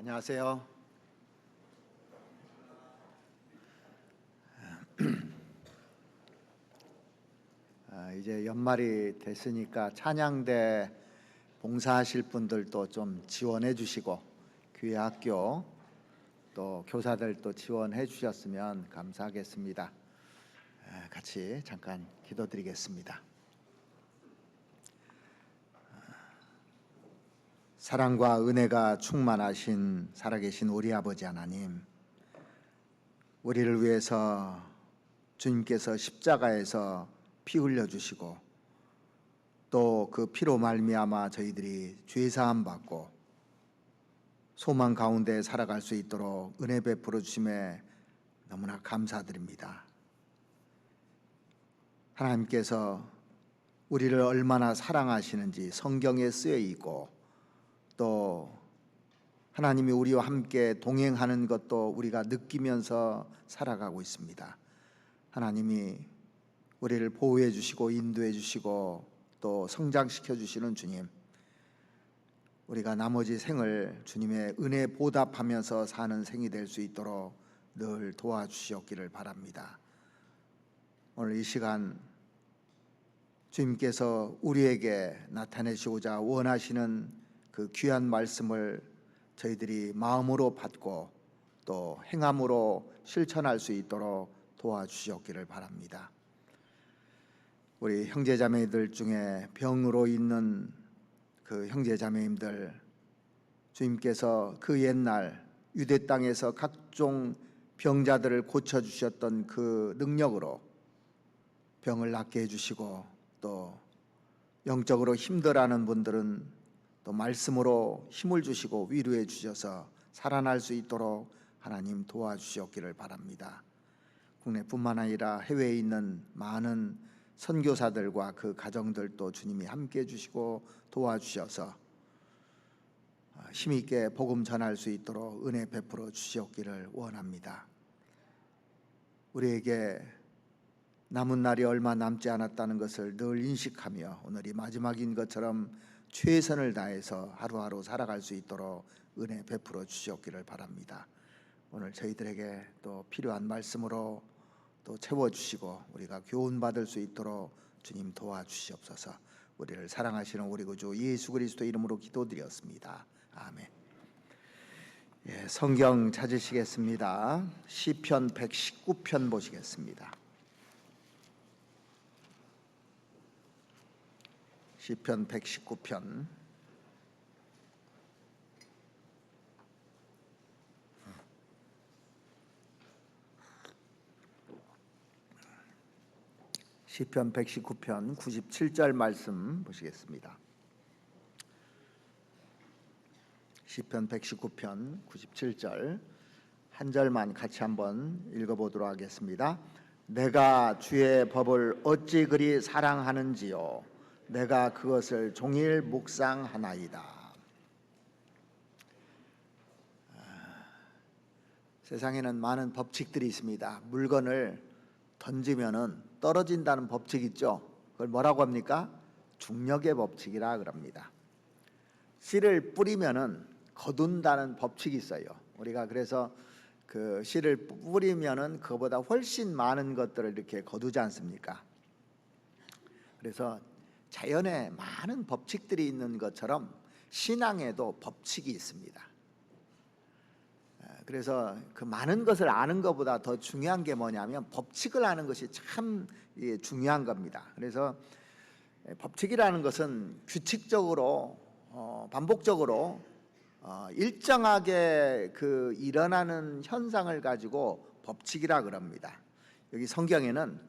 안녕하세요. 이제 연말이 됐으니까 찬양대 봉사하실 분들도 좀 지원해 주시고 교회 학교 또 교사들도 지원해 주셨으면 감사하겠습니다. 같이 잠깐 기도드리겠습니다. 사랑과 은혜가 충만하신 살아계신 우리 아버지 하나님, 우리를 위해서 주님께서 십자가에서 피 흘려 주시고 또 그 피로 말미암아 저희들이 죄 사함 받고 소망 가운데 살아갈 수 있도록 은혜 베풀어 주심에 너무나 감사드립니다. 하나님께서 우리를 얼마나 사랑하시는지 성경에 쓰여 있고 또 하나님이 우리와 함께 동행하는 것도 우리가 느끼면서 살아가고 있습니다. 하나님이 우리를 보호해 주시고 인도해 주시고 또 성장시켜 주시는 주님, 우리가 나머지 생을 주님의 은혜 보답하면서 사는 생이 될 수 있도록 늘 도와주시옵기를 바랍니다. 오늘 이 시간 주님께서 우리에게 나타내시고자 원하시는 그 귀한 말씀을 저희들이 마음으로 받고 또 행함으로 실천할 수 있도록 도와주시옵기를 바랍니다. 우리 형제자매들 중에 병으로 있는 그 형제자매님들, 주님께서 그 옛날 유대 땅에서 각종 병자들을 고쳐주셨던 그 능력으로 병을 낫게 해주시고 또 영적으로 힘들어하는 분들은 또 말씀으로 힘을 주시고 위로해 주셔서 살아날 수 있도록 하나님 도와주시옵기를 바랍니다. 국내뿐만 아니라 해외에 있는 많은 선교사들과 그 가정들도 주님이 함께 해주시고 도와주셔서 힘있게 복음 전할 수 있도록 은혜 베풀어 주시옵기를 원합니다. 우리에게 남은 날이 얼마 남지 않았다는 것을 늘 인식하며 오늘이 마지막인 것처럼 최선을 다해서 하루하루 살아갈 수 있도록 은혜 베풀어 주시옵기를 바랍니다. 오늘 저희들에게 또 필요한 말씀으로 또 채워주시고 우리가 교훈받을 수 있도록 주님 도와주시옵소서. 우리를 사랑하시는 우리 구주 예수 그리스도 이름으로 기도드렸습니다. 아멘. 성경 찾으시겠습니다. 시편 119편 보시겠습니다. 시편 119편 시편 119편 97절 말씀 보시겠습니다. 시편 119편 97절 한 절만 같이 한번 읽어보도록 하겠습니다. 내가 주의 법을 어찌 그리 사랑하는지요, 내가 그것을 종일 묵상하나이다. 세상에는 많은 법칙들이 있습니다. 물건을 던지면은 떨어진다는 법칙 있죠. 그걸 뭐라고 합니까? 중력의 법칙이라 그럽니다. 씨를 뿌리면은 거둔다는 법칙이 있어요. 우리가 그래서 그 씨를 뿌리면은 그보다 훨씬 많은 것들을 이렇게 거두지 않습니까? 그래서 자연에 많은 법칙들이 있는 것처럼 신앙에도 법칙이 있습니다. 그래서 그 많은 것을 아는 것보다 더 중요한 게 뭐냐면 법칙을 아는 것이 참 중요한 겁니다. 그래서 법칙이라는 것은 규칙적으로 반복적으로 일정하게 그 일어나는 현상을 가지고 법칙이라 그럽니다. 여기 성경에는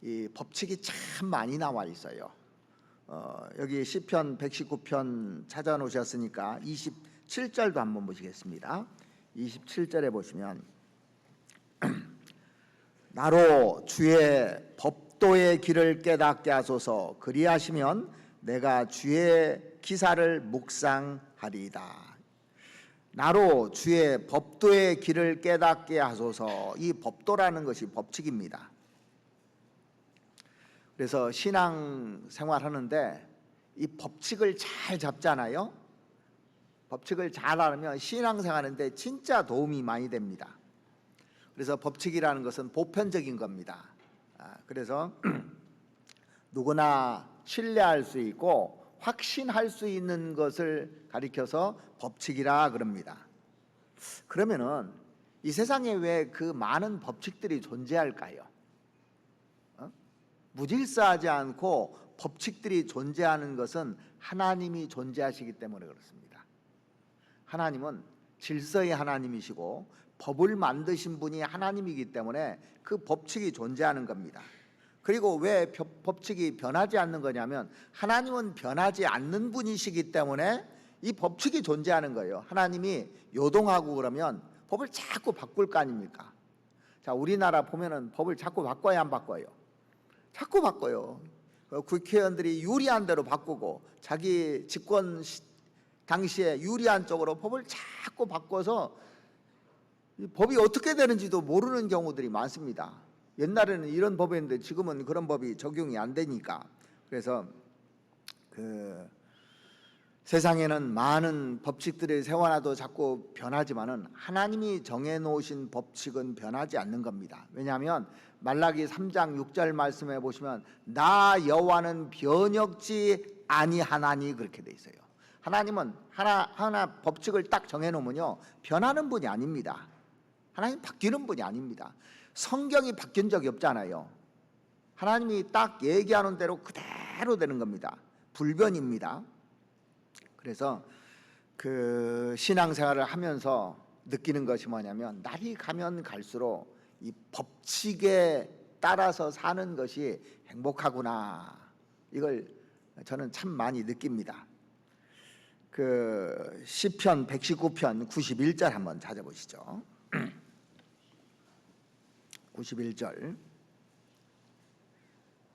이 법칙이 참 많이 나와 있어요. 여기 시편 119편 찾아놓으셨으니까 27절도 한번 보시겠습니다. 27절에 보시면 나로 주의 법도의 길을 깨닫게 하소서, 그리하시면 내가 주의 기사를 묵상하리이다. 나로 주의 법도의 길을 깨닫게 하소서. 이 법도라는 것이 법칙입니다. 그래서 신앙 생활하는데 이 법칙을 잘 잡잖아요. 법칙을 잘 알면 신앙생활하는데 진짜 도움이 많이 됩니다. 그래서 법칙이라는 것은 보편적인 겁니다. 그래서 누구나 신뢰할 수 있고 확신할 수 있는 것을 가리켜서 법칙이라 그럽니다. 그러면은 이 세상에 왜 그 많은 법칙들이 존재할까요? 무질서하지 않고 법칙들이 존재하는 것은 하나님이 존재하시기 때문에 그렇습니다. 하나님은 질서의 하나님이시고 법을 만드신 분이 하나님이기 때문에 그 법칙이 존재하는 겁니다. 그리고 왜 법칙이 변하지 않는 거냐면 하나님은 변하지 않는 분이시기 때문에 이 법칙이 존재하는 거예요. 하나님이 요동하고 그러면 법을 자꾸 바꿀 거 아닙니까? 자, 우리나라 보면은 법을 자꾸 바꿔야 안 바꿔요? 자꾸 바꿔요. 국회의원들이 유리한 대로 바꾸고 자기 집권 당시에 유리한 쪽으로 법을 자꾸 바꿔서 법이 어떻게 되는지도 모르는 경우들이 많습니다. 옛날에는 이런 법이었는데 지금은 그런 법이 적용이 안 되니까. 그래서 세상에는 많은 법칙들이 세워놔도 자꾸 변하지만은 하나님이 정해놓으신 법칙은 변하지 않는 겁니다. 왜냐하면 말라기 3장 6절 말씀해 보시면 나 여호와는 변혁지 아니하나니 그렇게 돼 있어요. 하나님은 하나 법칙을 딱 정해놓으면요 변하는 분이 아닙니다. 하나님 바뀌는 분이 아닙니다. 성경이 바뀐 적이 없잖아요. 하나님이 딱 얘기하는 대로 그대로 되는 겁니다. 불변입니다. 그래서 그 신앙생활을 하면서 느끼는 것이 뭐냐면 날이 가면 갈수록 이 법칙에 따라서 사는 것이 행복하구나. 이걸 저는 참 많이 느낍니다. 그 시편 119편 91절 한번 찾아보시죠. 91절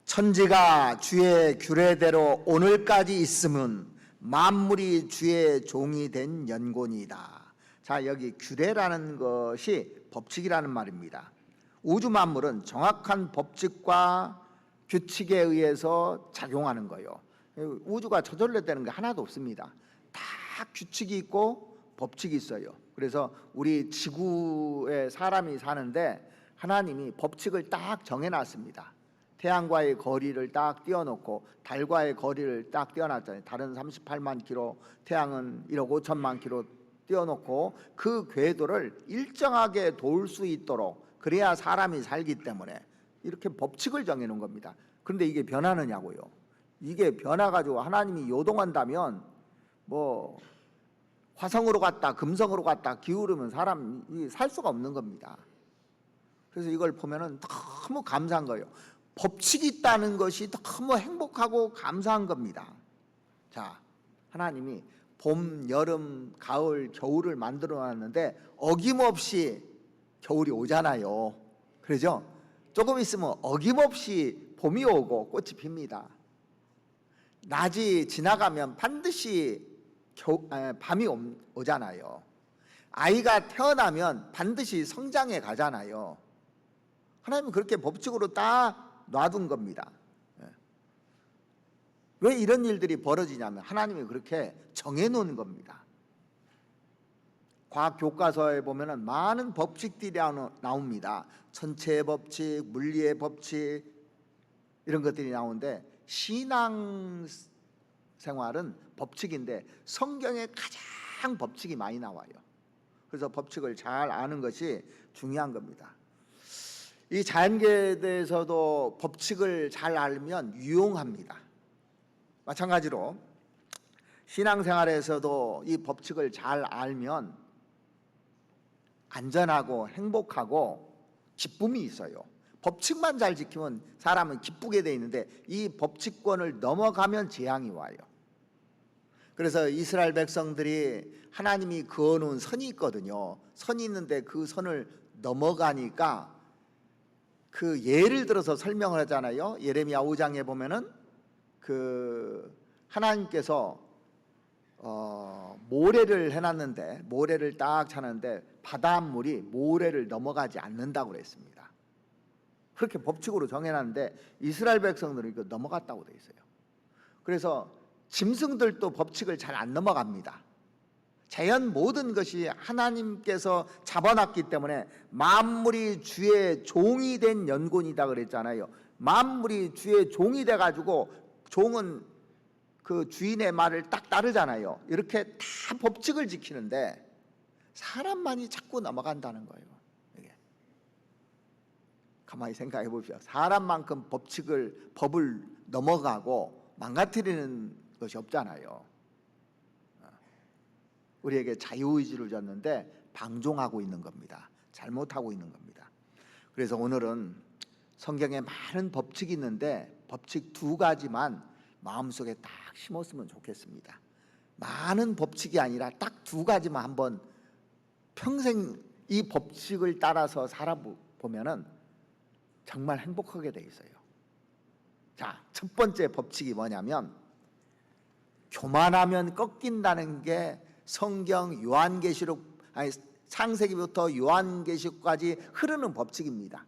천지가 주의 규례대로 오늘까지 있음은 만물이 주의 종이 된 연곤이다. 자, 여기 규례라는 것이 법칙이라는 말입니다. 우주 만물은 정확한 법칙과 규칙에 의해서 작용하는 거예요. 우주가 저절로 되는 게 하나도 없습니다. 다 규칙이 있고 법칙이 있어요. 그래서 우리 지구에 사람이 사는데 하나님이 법칙을 딱 정해놨습니다. 태양과의 거리를 딱 띄워놓고 달과의 거리를 딱 띄워놨잖아요. 달은 38만 킬로, 태양은 1억 5천만 킬로 띄워놓고 그 궤도를 일정하게 돌 수 있도록 그래야 사람이 살기 때문에 이렇게 법칙을 정해놓은 겁니다. 그런데 이게 변하느냐고요. 이게 변화가지고 하나님이 요동한다면 뭐 화성으로 갔다 금성으로 갔다 기울으면 사람이 살 수가 없는 겁니다. 그래서 이걸 보면은 너무 감사한 거예요. 법칙이 있다는 것이 너무 행복하고 감사한 겁니다. 자, 하나님이 봄, 여름, 가을, 겨울을 만들어 놨는데 어김없이 겨울이 오잖아요. 그러죠? 조금 있으면 어김없이 봄이 오고 꽃이 핍니다. 낮이 지나가면 반드시 밤이 오잖아요. 아이가 태어나면 반드시 성장해 가잖아요. 하나님은 그렇게 법칙으로 딱 놔둔 겁니다. 왜 이런 일들이 벌어지냐면 하나님이 그렇게 정해놓은 겁니다. 과학 교과서에 보면은 많은 법칙들이 나옵니다. 천체의 법칙, 물리의 법칙 이런 것들이 나오는데 신앙 생활은 법칙인데 성경에 가장 법칙이 많이 나와요. 그래서 법칙을 잘 아는 것이 중요한 겁니다. 이 자연계에 대해서도 법칙을 잘 알면 유용합니다. 마찬가지로 신앙생활에서도 이 법칙을 잘 알면 안전하고 행복하고 기쁨이 있어요. 법칙만 잘 지키면 사람은 기쁘게 돼 있는데 이 법칙권을 넘어가면 재앙이 와요. 그래서 이스라엘 백성들이 하나님이 그어놓은 선이 있거든요. 선이 있는데 그 선을 넘어가니까 그 예를 들어서 설명을 하잖아요. 예레미야 5장에 보면은 그 하나님께서 모래를 해놨는데 모래를 딱 차는데 바닷물이 모래를 넘어가지 않는다고 그랬습니다. 그렇게 법칙으로 정해놨는데 이스라엘 백성들은 이거 넘어갔다고 돼 있어요. 그래서 짐승들도 법칙을 잘 안 넘어갑니다. 자연 모든 것이 하나님께서 잡아놨기 때문에 만물이 주의 종이 된 연곤이다 그랬잖아요. 만물이 주의 종이 돼가지고, 종은 그 주인의 말을 딱 따르잖아요. 이렇게 다 법칙을 지키는데 사람만이 자꾸 넘어간다는 거예요. 이게. 가만히 생각해 보십시오. 사람만큼 법을 넘어가고 망가뜨리는 것이 없잖아요. 우리에게 자유의지를 줬는데 방종하고 있는 겁니다. 잘못하고 있는 겁니다. 그래서 오늘은 성경에 많은 법칙이 있는데 법칙 2가지만 마음속에 딱 심었으면 좋겠습니다. 많은 법칙이 아니라 딱 2가지만 한번 평생 이 법칙을 따라서 살아보면은 정말 행복하게 돼 있어요. 자, 첫 번째 법칙이 뭐냐면, 교만하면 꺾인다는 게 성경 창세기부터 요한계시록까지 흐르는 법칙입니다.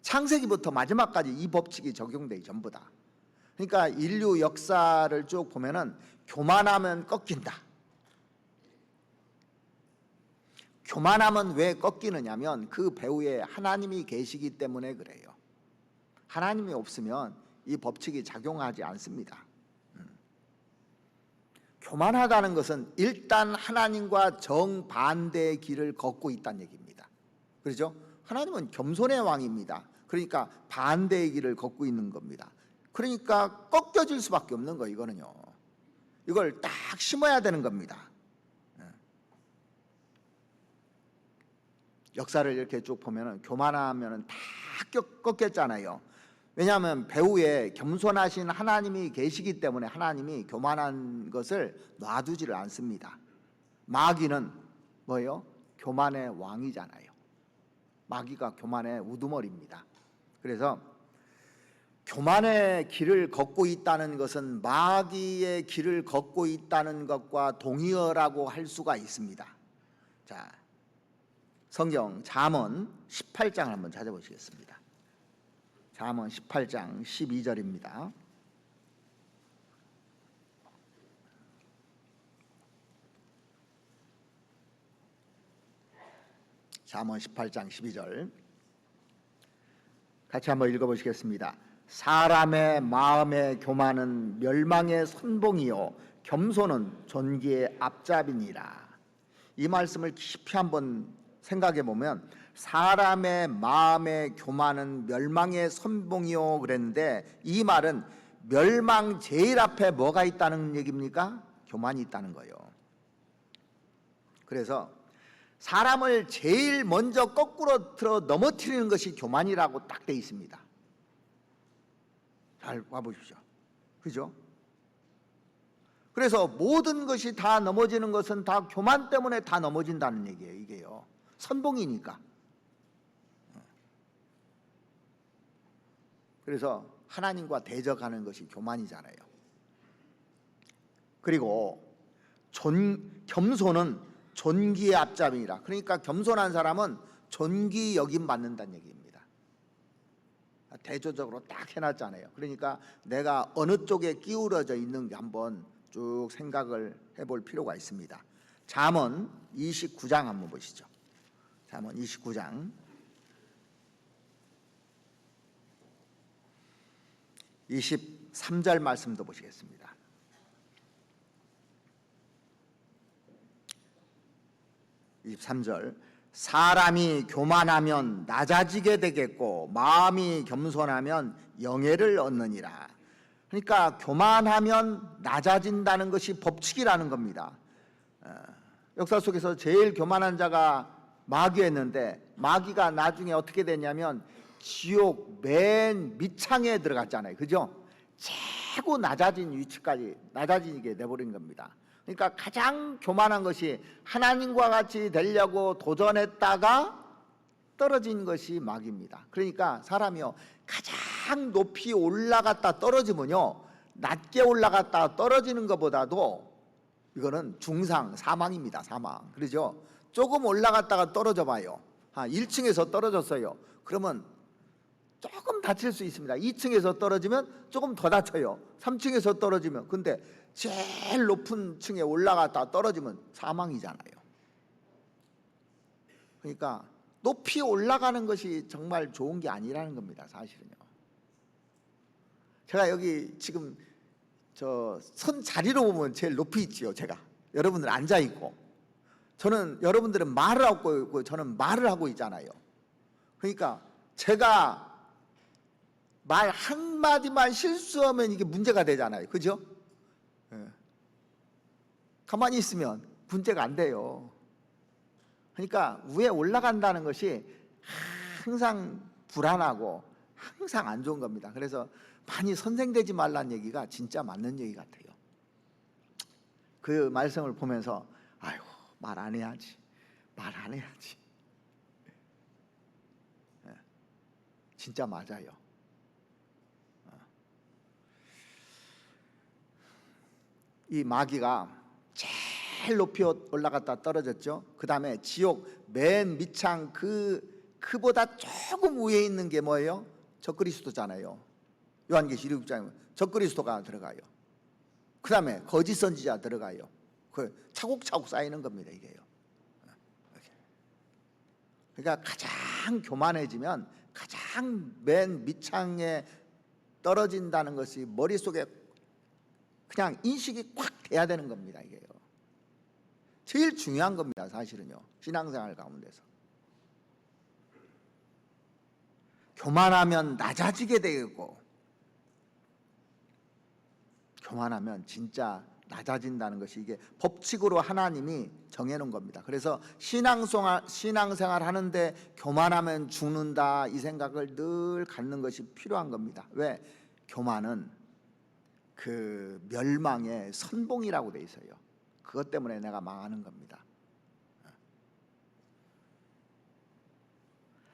창세기부터 마지막까지 이 법칙이 적용돼요, 전부 다. 그러니까 인류 역사를 쭉 보면은 교만하면 꺾인다. 교만하면 왜 꺾이느냐면 그 배후에 하나님이 계시기 때문에 그래요. 하나님이 없으면 이 법칙이 작용하지 않습니다. 교만하다는 것은 일단 하나님과 정반대의 길을 걷고 있다는 얘기입니다. 그렇죠? 하나님은 겸손의 왕입니다. 그러니까 반대의 길을 걷고 있는 겁니다. 그러니까 꺾여질 수밖에 없는 거예요. 이거는요, 이걸 딱 심어야 되는 겁니다. 역사를 이렇게 쭉 보면은 교만하면은 다 꺾였잖아요. 왜냐하면 배후에 겸손하신 하나님이 계시기 때문에 하나님이 교만한 것을 놔두지를 않습니다. 마귀는 뭐예요? 교만의 왕이잖아요. 마귀가 교만의 우두머리입니다. 그래서 교만의 길을 걷고 있다는 것은 마귀의 길을 걷고 있다는 것과 동의어라고 할 수가 있습니다. 자, 성경 잠언 18장을 한번 찾아보시겠습니다. 잠언 18장 12절입니다. 잠언 18장 12절 같이 한번 읽어보시겠습니다. 사람의 마음의 교만은 멸망의 선봉이요 겸손은 존귀의 앞잡이니라. 이 말씀을 깊이 한번 생각해 보면, 사람의 마음의 교만은 멸망의 선봉이요 그랬는데, 이 말은 멸망 제일 앞에 뭐가 있다는 얘기입니까? 교만이 있다는 거예요. 그래서 사람을 제일 먼저 거꾸로 틀어 넘어뜨리는 것이 교만이라고 딱 돼 있습니다. 잘 봐보십시오. 그죠? 그래서 모든 것이 다 넘어지는 것은 다 교만 때문에 다 넘어진다는 얘기예요. 이게요, 선봉이니까. 그래서 하나님과 대적하는 것이 교만이잖아요. 그리고 겸손은 존귀의 앞잡이라. 그러니까 겸손한 사람은 존귀 여김 받는다는 얘기입니다. 대조적으로 딱 해놨잖아요. 그러니까 내가 어느 쪽에 기울어져 있는지 한번 쭉 생각을 해볼 필요가 있습니다. 잠언 29장 한번 보시죠. 잠언 29장 23절 말씀도 보시겠습니다. 23절 사람이 교만하면 낮아지게 되겠고 마음이 겸손하면 영예를 얻느니라. 그러니까 교만하면 낮아진다는 것이 법칙이라는 겁니다. 역사 속에서 제일 교만한 자가 마귀였는데, 마귀가 나중에 어떻게 됐냐면 지옥 맨 밑창에 들어갔잖아요. 그죠? 최고 낮아진 위치까지 낮아지게 돼버린 겁니다. 그러니까 가장 교만한 것이 하나님과 같이 되려고 도전했다가 떨어진 것이 마귀입니다. 그러니까 사람이요, 가장 높이 올라갔다 떨어지면요, 낮게 올라갔다 떨어지는 것보다도 이거는 중상, 사망입니다. 사망. 그러죠? 조금 올라갔다가 떨어져 봐요. 1층에서 떨어졌어요. 그러면 조금 다칠 수 있습니다. 2층에서 떨어지면 조금 더 다쳐요. 3층에서 떨어지면. 근데 제일 높은 층에 올라갔다 떨어지면 사망이잖아요. 그러니까 높이 올라가는 것이 정말 좋은 게 아니라는 겁니다, 사실은요. 제가 여기 지금 저 선 자리로 보면 제일 높이 있지요, 제가. 여러분들 앉아 있고, 저는 여러분들은 말을 하고 있고 저는 말을 하고 있잖아요. 그러니까 제가 말 한마디만 실수하면 이게 문제가 되잖아요, 그죠? 예. 가만히 있으면 문제가 안 돼요. 그러니까 위에 올라간다는 것이 항상 불안하고 항상 안 좋은 겁니다. 그래서 많이 선생되지 말라는 얘기가 진짜 맞는 얘기 같아요. 그 말씀을 보면서 아이고, 말 안 해야지, 말 안 해야지. 진짜 맞아요. 이 마귀가 제일 높이 올라갔다 떨어졌죠. 그 다음에 지옥 맨 밑창 그보다 조금 위에 있는 게 뭐예요? 적그리스도잖아요. 요한계시 1장에 적그리스도가 들어가요. 그 다음에 거짓 선지자 들어가요. 그 차곡차곡 쌓이는 겁니다, 이게요. 그러니까 가장 교만해지면 가장 맨 밑창에 떨어진다는 것이 머릿속에 그냥 인식이 꽉 돼야 되는 겁니다, 이게요. 제일 중요한 겁니다, 사실은요. 신앙생활 가운데서. 교만하면 낮아지게 되고, 교만하면 진짜 낮아진다는 것이 이게 법칙으로 하나님이 정해놓은 겁니다. 그래서 신앙생활 하는데 교만하면 죽는다, 이 생각을 늘 갖는 것이 필요한 겁니다. 왜? 교만은 그 멸망의 선봉이라고 돼 있어요. 그것 때문에 내가 망하는 겁니다.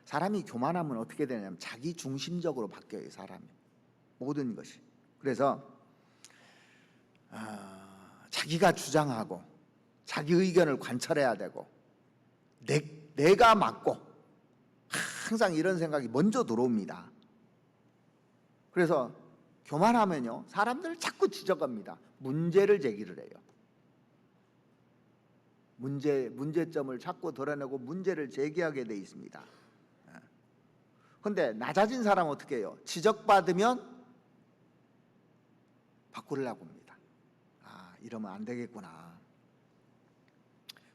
사람이 교만하면 어떻게 되냐면 자기 중심적으로 바뀌어요, 사람이. 모든 것이. 그래서 자기가 주장하고 자기 의견을 관철해야 되고 내가 맞고, 항상 이런 생각이 먼저 들어옵니다. 그래서 교만하면요, 사람들을 자꾸 지적합니다. 문제를 제기를 해요. 문제점을 자꾸 드러내고 문제를 제기하게 돼 있습니다. 그런데 낮아진 사람은 어떻게 해요? 지적받으면 바꾸려고 합니다. 아, 이러면 안 되겠구나.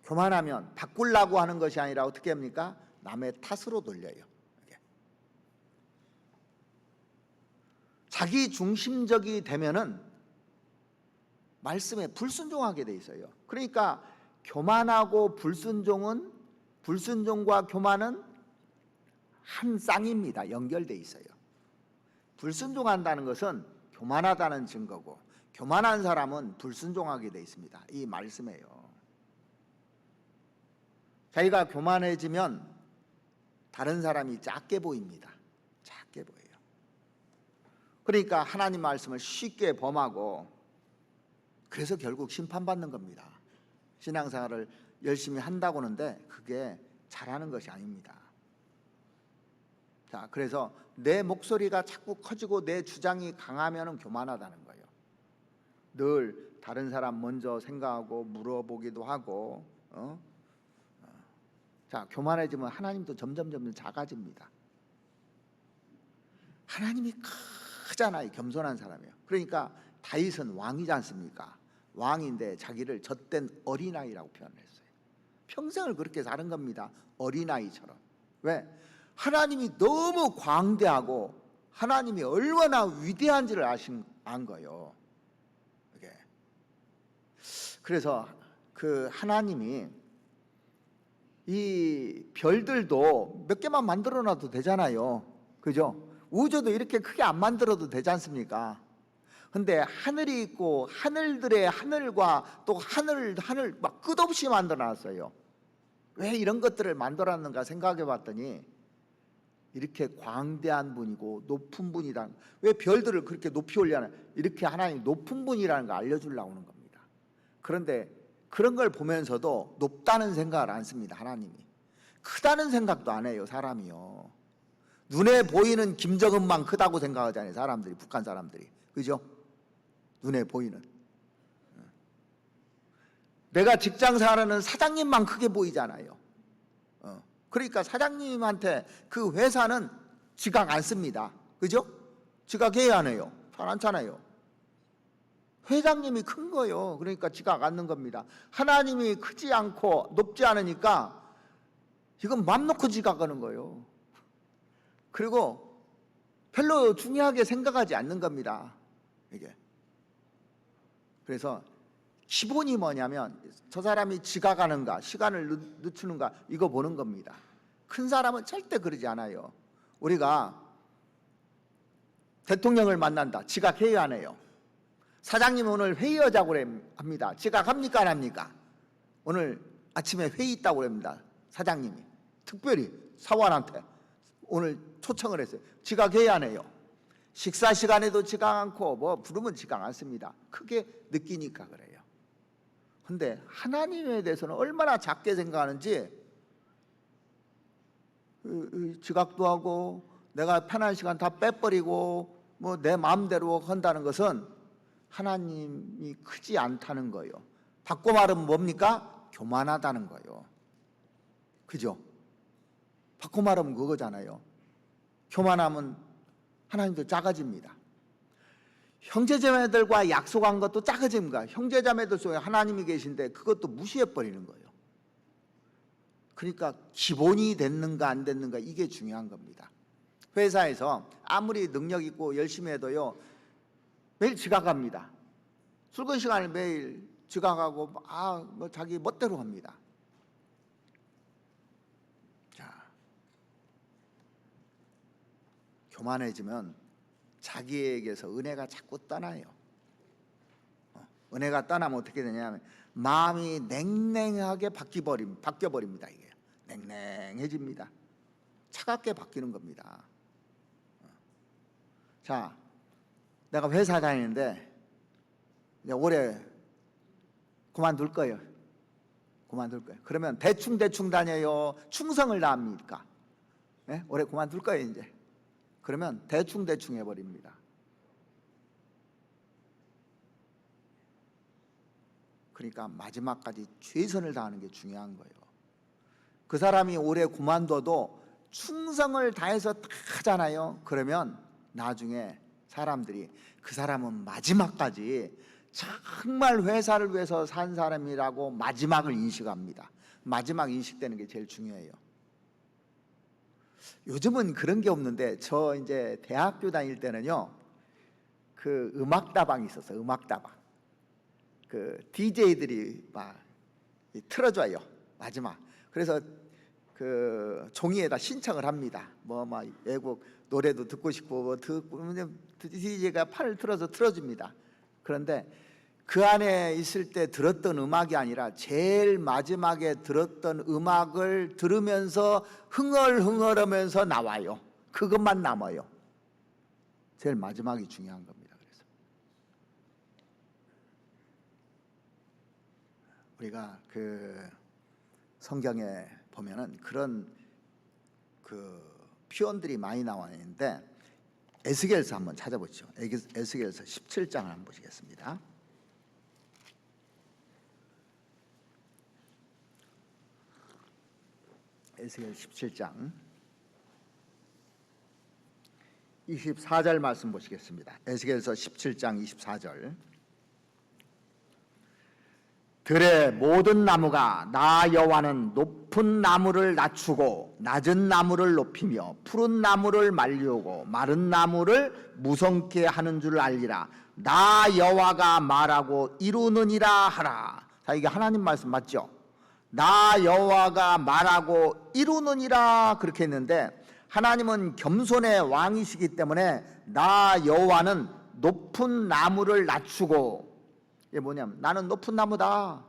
교만하면 바꾸려고 하는 것이 아니라 어떻게 합니까? 남의 탓으로 돌려요. 자기 중심적이 되면은 말씀에 불순종하게 돼 있어요. 그러니까 교만하고 불순종과 교만은 한 쌍입니다. 연결돼 있어요. 불순종한다는 것은 교만하다는 증거고, 교만한 사람은 불순종하게 돼 있습니다. 이 말씀에요. 자기가 교만해지면 다른 사람이 작게 보입니다. 작게 보여요. 그러니까 하나님 말씀을 쉽게 범하고, 그래서 결국 심판받는 겁니다. 신앙생활을 열심히 한다고 하는데 그게 잘하는 것이 아닙니다. 자, 그래서 내 목소리가 자꾸 커지고 내 주장이 강하면 교만하다는 거예요. 늘 다른 사람 먼저 생각하고 물어보기도 하고, 자, 교만해지면 하나님도 점점 작아집니다. 하나님이 크잖아요, 겸손한 사람이에요. 그러니까 다윗은 왕이지 않습니까? 왕인데 자기를 젖된 어린아이라고 표현했어요. 평생을 그렇게 사는 겁니다, 어린아이처럼. 왜? 하나님이 너무 광대하고 하나님이 얼마나 위대한지를 안 거예요. 그래서 그 하나님이 이 별들도 몇 개만 만들어 놔도 되잖아요, 그죠? 우주도 이렇게 크게 안 만들어도 되지 않습니까? 근데 하늘이 있고 하늘들의 하늘과 또 하늘 막 끝없이 만들어 놨어요. 왜 이런 것들을 만들어 놨는가 생각해 봤더니 이렇게 광대한 분이고 높은 분이다. 왜 별들을 그렇게 높이 올려놔? 이렇게 하나님 높은 분이라는 걸 알려주려고 하는 겁니다. 그런데 그런 걸 보면서도 높다는 생각을 안 씁니다, 하나님이. 크다는 생각도 안 해요, 사람이요. 눈에 보이는 김정은만 크다고 생각하잖아요. 사람들이, 북한 사람들이. 그죠? 눈에 보이는. 내가 직장생활하는 사장님만 크게 보이잖아요. 그러니까 사장님한테 그 회사는 지각 안 씁니다. 그죠? 지각해야 하네요. 잘 않잖아요. 회장님이 큰 거요. 그러니까 지각 않는 겁니다. 하나님이 크지 않고 높지 않으니까 이건 맘 놓고 지각하는 거예요. 그리고 별로 중요하게 생각하지 않는 겁니다. 이게. 그래서 기본이 뭐냐면 저 사람이 지각하는가, 시간을 늦추는가 이거 보는 겁니다. 큰 사람은 절대 그러지 않아요. 우리가 대통령을 만난다. 지각해야 하네요. 사장님 오늘 회의하자고 합니다. 지각합니까 안 합니까? 오늘 아침에 회의 있다고 합니다. 사장님이 특별히 사원한테 오늘 초청을 했어요. 지각해야 하네요. 식사 시간에도 지각 않고 뭐 부르면 지각 않습니다. 크게 느끼니까 그래요. 근데 하나님에 대해서는 얼마나 작게 생각하는지, 지각도 하고 내가 편한 시간 다 빼버리고 뭐 내 마음대로 한다는 것은 하나님이 크지 않다는 거예요. 바꿔 말하면 뭡니까? 교만하다는 거예요. 그죠? 바꿔 말하면 그거잖아요. 교만하면 하나님도 작아집니다. 형제자매들과 약속한 것도 작아집니다. 형제자매들 속에 하나님이 계신데 그것도 무시해버리는 거예요. 그러니까 기본이 됐는가 안 됐는가 이게 중요한 겁니다. 회사에서 아무리 능력 있고 열심히 해도요, 매일 지각합니다. 출근 시간을 매일 지각하고 뭐 자기 멋대로 합니다. 자, 교만해지면 자기에게서 은혜가 자꾸 떠나요. 은혜가 떠나면 어떻게 되냐면 마음이 냉랭하게 바뀌어버립니다. 이게 냉랭해집니다. 차갑게 바뀌는 겁니다. 자, 내가 회사 다니는데 이제 올해 그만둘 거예요. 그러면 대충 다녀요? 충성을 다합니까? 네? 올해 그만둘 거예요 이제. 그러면 대충 해버립니다. 그러니까 마지막까지 최선을 다하는 게 중요한 거예요. 그 사람이 올해 그만둬도 충성을 다해서 다 하잖아요. 그러면 나중에 사람들이 그 사람은 마지막까지 정말 회사를 위해서 산 사람이라고 마지막을 인식합니다. 마지막 인식되는 게 제일 중요해요. 요즘은 그런 게 없는데 저 이제 대학교 다닐 때는요, 그 음악다방이 있었어요. 음악다방. 그 DJ들이 막 틀어줘요. 마지막. 그래서 그 종이에다 신청을 합니다. 뭐 막 외국 노래도 듣고 싶고 뭐 듣고 DJ가 판을 틀어서 틀어줍니다. 그런데 그 안에 있을 때 들었던 음악이 아니라 제일 마지막에 들었던 음악을 들으면서 흥얼흥얼하면서 나와요. 그것만 남아요. 제일 마지막이 중요한 겁니다. 그래서 우리가 그 성경에 보면은 그런 그 표현들이 많이 나와 있는데 에스겔서 한번 찾아보죠. 에스겔서 17장을 한번 보시겠습니다. 에스겔 17장 24절 말씀 보시겠습니다. 에스겔서 17장 24절. 들의 모든 나무가 나 여호와는 높은 나무를 낮추고 낮은 나무를 높이며 푸른 나무를 말리우고 마른 나무를 무성케 하는 줄 알리라. 나 여호와가 말하고 이루느니라 하라. 자, 이게 하나님 말씀 맞죠? 나 여호와가 말하고 이루느니라 그렇게 했는데, 하나님은 겸손의 왕이시기 때문에 나 여호와는 높은 나무를 낮추고, 이게 뭐냐면 나는 높은 나무다,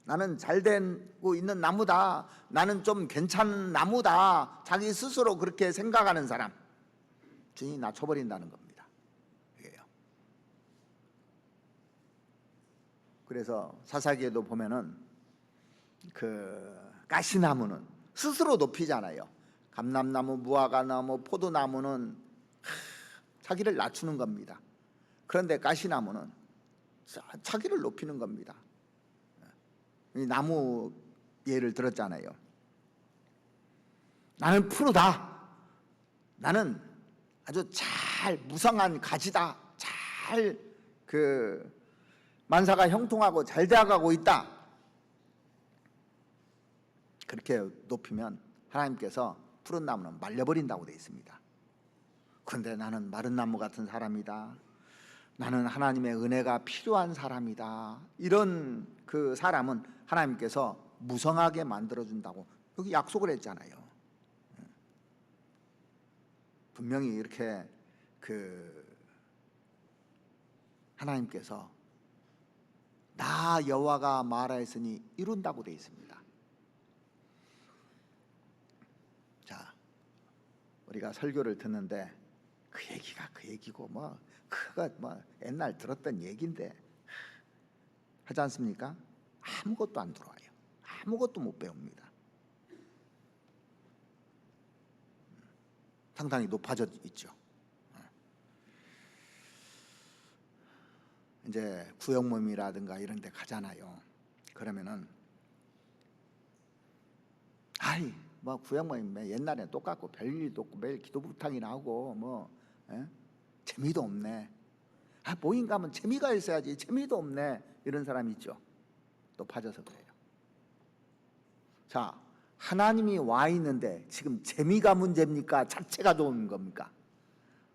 나는 잘되고 있는 나무다, 나는 좀 괜찮은 나무다, 자기 스스로 그렇게 생각하는 사람 주인이 낮춰버린다는 겁니다. 이게요. 그래서 사사기에도 보면은 그 가시나무는 스스로 높이잖아요. 감람나무, 무화과나무, 포도나무는 자기를 낮추는 겁니다. 그런데 가시나무는 자기를 높이는 겁니다. 이 나무 예를 들었잖아요. 나는 푸르다. 나는 아주 잘 무성한 가지다. 잘 만사가 형통하고 잘 되어가고 있다. 그렇게 높이면 하나님께서 푸른 나무는 말려버린다고 되어 있습니다. 그런데 나는 마른 나무 같은 사람이다. 나는 하나님의 은혜가 필요한 사람이다. 이런 그 사람은 하나님께서 무성하게 만들어준다고 여기 약속을 했잖아요. 분명히 이렇게 하나님께서 나 여호와가 말하였으니 이룬다고 되어 있습니다. 자, 우리가 설교를 듣는데 그 얘기가 그 얘기고 그가 옛날 들었던 얘기인데 하지 않습니까? 아무것도 안 들어와요. 아무것도 못 배웁니다. 상당히 높아져 있죠. 이제 구역모임이라든가 이런 데 가잖아요. 그러면은 구역모임 옛날에 똑같고 별일도 없고 매일 기도부탁이나 하고 재미도 없네. 모임 가면 재미가 있어야지. 재미도 없네. 이런 사람이 있죠. 높아져서 그래요. 자, 하나님이 와 있는데 지금 재미가 문제입니까? 자체가 좋은 겁니까?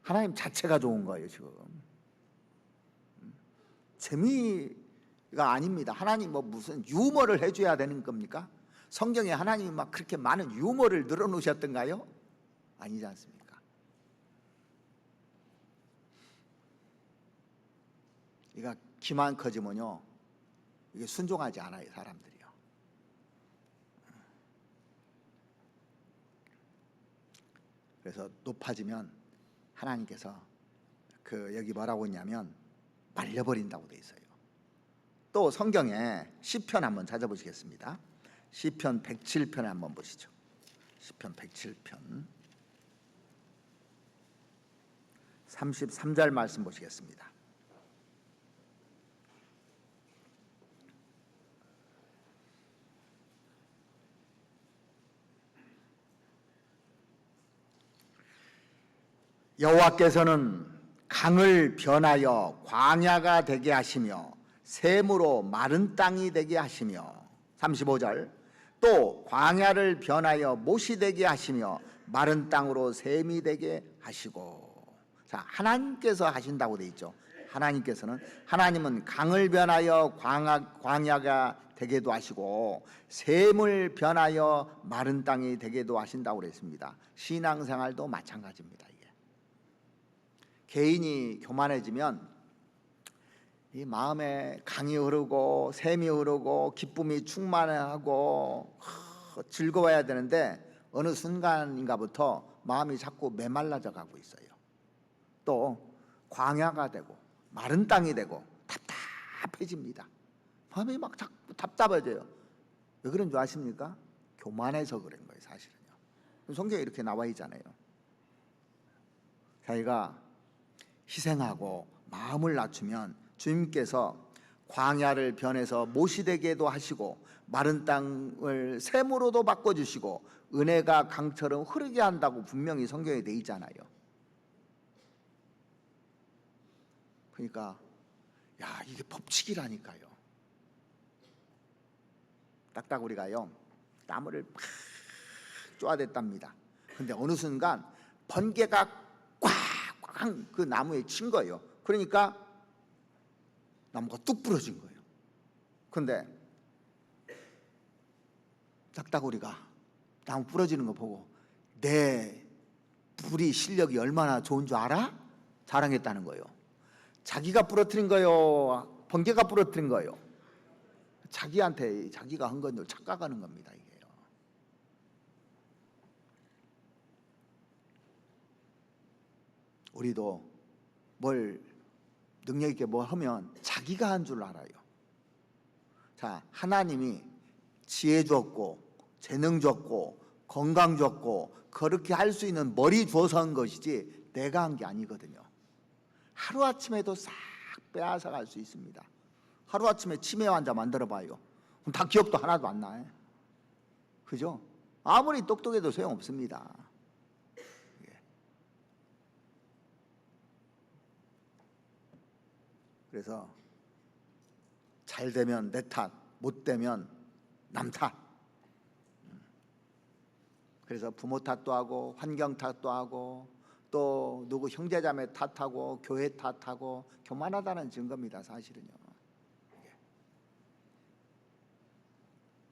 하나님 자체가 좋은 거예요. 지금 재미가 아닙니다. 하나님 무슨 유머를 해줘야 되는 겁니까? 성경에 하나님이 그렇게 많은 유머를 늘어놓으셨던가요? 아니지 않습니까? 이가 기만 커지면요, 이게 순종하지 않아요, 사람들이요. 그래서 높아지면 하나님께서 여기 뭐라고 했냐면 말려버린다고 돼 있어요. 또 성경에 시편 한번 찾아보시겠습니다. 시편 107편에 한번 보시죠. 시편 107편 33절 말씀 보시겠습니다. 여호와께서는 강을 변하여 광야가 되게 하시며 샘으로 마른 땅이 되게 하시며 35절 또 광야를 변하여 못이 되게 하시며 마른 땅으로 샘이 되게 하시고. 자, 하나님께서 하신다고 돼 있죠. 하나님은 강을 변하여 광야가 되게도 하시고 샘을 변하여 마른 땅이 되게도 하신다고 그랬습니다. 신앙생활도 마찬가지입니다. 이게 개인이 교만해지면 이 마음에 강이 흐르고 샘이 흐르고 기쁨이 충만하고 즐거워야 되는데 어느 순간인가부터 마음이 자꾸 메말라져 가고 있어요. 또 광야가 되고 마른 땅이 되고 답답해집니다. 마음이 자꾸 답답해져요. 왜 그런 줄 아십니까? 교만해서 그런 거예요, 사실은요. 성경에 이렇게 나와 있잖아요. 자기가 희생하고 마음을 낮추면 주님께서 광야를 변해서 못이 되게도 하시고 마른 땅을 샘으로도 바꿔주시고 은혜가 강처럼 흐르게 한다고 분명히 성경에 돼 있잖아요. 그러니까 이게 법칙이라니까요. 딱따구리가요 나무를 팍 쪼아댔답니다. 근데 어느 순간 번개가 꽉꽉 그 나무에 친 거예요. 그러니까 나무가 뚝 부러진 거예요. 근데 딱따구리가 나무 부러지는 거 보고 내 불이 실력이 얼마나 좋은 줄 알아? 자랑했다는 거예요. 자기가 부러뜨린 거예요? 번개가 부러뜨린 거예요? 자기한테 자기가 한 건 착각하는 겁니다. 이게요. 우리도 뭘 능력 있게 뭐 하면 자기가 한 줄 알아요. 자, 하나님이 지혜 줬고 재능 줬고 건강 좋고 그렇게 할 수 있는 머리 주어서 한 것이지 내가 한 게 아니거든요. 하루아침에도 싹 빼앗아 갈 수 있습니다. 하루아침에 치매 환자 만들어 봐요. 그럼 다 기억도 하나도 안 나요. 그죠? 아무리 똑똑해도 소용없습니다. 그래서 잘 되면 내 탓, 못 되면 남 탓. 그래서 부모 탓도 하고 환경 탓도 하고 또 누구 형제자매 탓하고 교회 탓하고 교만하다는 증거입니다. 사실은요.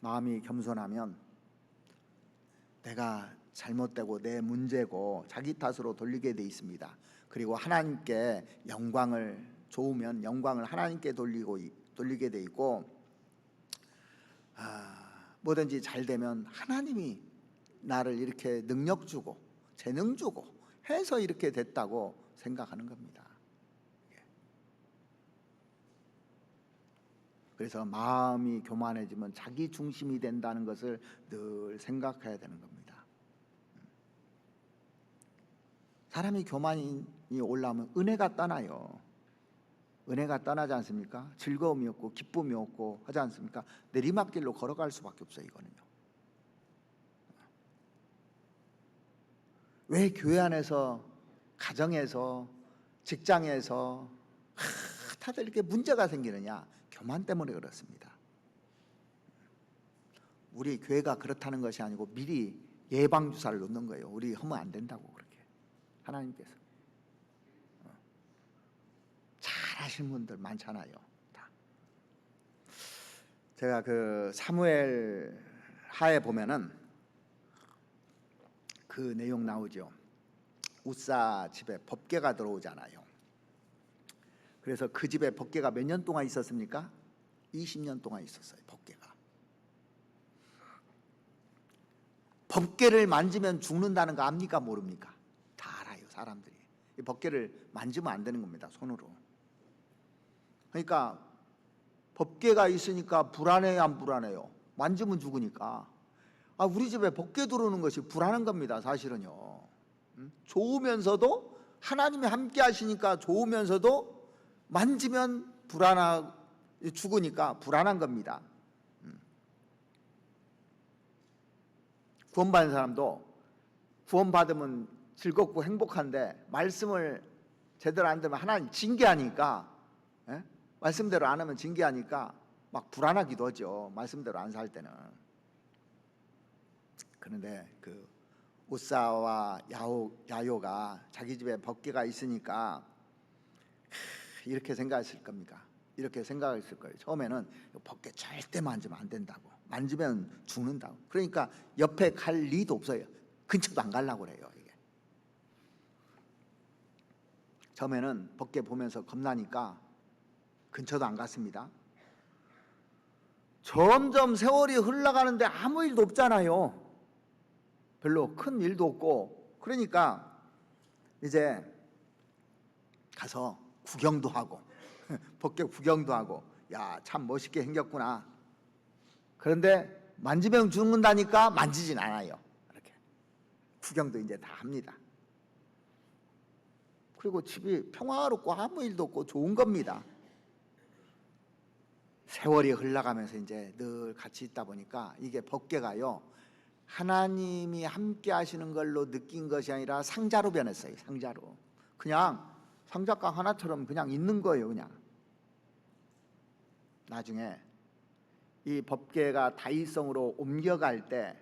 마음이 겸손하면 내가 잘못되고 내 문제고 자기 탓으로 돌리게 돼 있습니다. 그리고 하나님께 영광을 좋으면 영광을 하나님께 돌리게 돼 있고, 뭐든지 잘 되면 하나님이 나를 이렇게 능력 주고 재능 주고 해서 이렇게 됐다고 생각하는 겁니다. 그래서 마음이 교만해지면 자기 중심이 된다는 것을 늘 생각해야 되는 겁니다. 사람이 교만이 올라오면 은혜가 떠나요. 은혜가 떠나지 않습니까? 즐거움이 없고 기쁨이 없고 하지 않습니까? 내리막길로 걸어갈 수밖에 없어요. 이거는요. 왜 교회 안에서, 가정에서, 직장에서 다들 이렇게 문제가 생기느냐? 교만 때문에 그렇습니다. 우리 교회가 그렇다는 것이 아니고 미리 예방주사를 놓는 거예요. 우리 하면 안 된다고. 그렇게 하나님께서 잘 하시는 분들 많잖아요. 다. 제가 그 사무엘 하에 보면은 그 내용 나오죠. 우사 집에 법궤가 들어오잖아요. 그래서 그 집에 법궤가 몇 년 동안 있었습니까? 20년 동안 있었어요. 법궤가. 법궤를 만지면 죽는다는 거 압니까? 모릅니까? 다 알아요. 사람들이. 이 법궤를 만지면 안 되는 겁니다. 손으로. 그러니까 법궤가 있으니까 불안해요, 안 불안해요? 만지면 죽으니까. 우리 집에 법궤 들어오는 것이 불안한 겁니다. 사실은요. 좋으면서도 하나님이 함께 하시니까 좋으면서도 만지면 죽으니까 불안한 겁니다. 구원받은 사람도 구원받으면 즐겁고 행복한데 말씀을 제대로 안 들으면 하나님 징계하니까, 말씀대로 안 하면 징계하니까 막 불안하기도 하죠. 말씀대로 안 살 때는. 그런데 그 우사와 야요가 자기 집에 법궤가 있으니까 이렇게 생각했을 겁니까? 이렇게 생각했을 거예요. 처음에는 법궤 절대 만지면 안 된다고. 만지면 죽는다고. 그러니까 옆에 갈 리도 없어요. 근처도 안 가려고 그래요. 이게. 처음에는 법궤 보면서 겁나니까 근처도 안 갔습니다. 점점 세월이 흘러가는데 아무 일도 없잖아요. 별로 큰 일도 없고. 그러니까 이제 가서 구경도 하고 법궤 구경도 하고, 야, 참 멋있게 생겼구나. 그런데 만지면 죽는다니까 만지진 않아요. 이렇게 구경도 이제 다 합니다. 그리고 집이 평화롭고 아무 일도 없고 좋은 겁니다. 세월이 흘러가면서 이제 늘 같이 있다 보니까 이게 법궤가요, 하나님이 함께 하시는 걸로 느낀 것이 아니라 상자로 변했어요. 상자로. 그냥 상자깡 하나처럼 그냥 있는 거예요. 그냥. 나중에 이 법궤가 다윗성으로 옮겨갈 때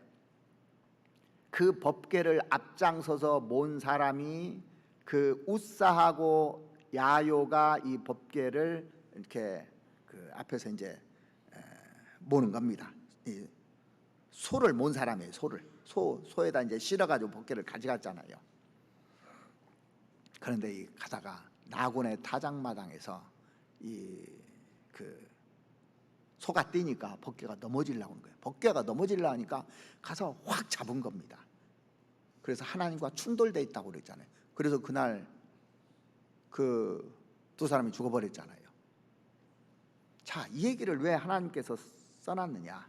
그 법궤를 앞장서서 몬 사람이 그 우사하고 야요가 이 법궤를 이렇게 그 앞에서 이제 모는 겁니다. 이 소를 몬 사람이에요. 소에다 이제 실어가지고 법궤를 가져갔잖아요. 그런데 이 가다가 나곤의 타작마당에서 이 그 소가 뛰니까 법궤가 넘어지려고 하는 거예요. 법궤가 넘어지려고 하니까 가서 확 잡은 겁니다. 그래서 하나님과 충돌돼 있다고 그랬잖아요. 그래서 그날 그 두 사람이 죽어버렸잖아요. 자, 이 얘기를 왜 하나님께서 써놨느냐?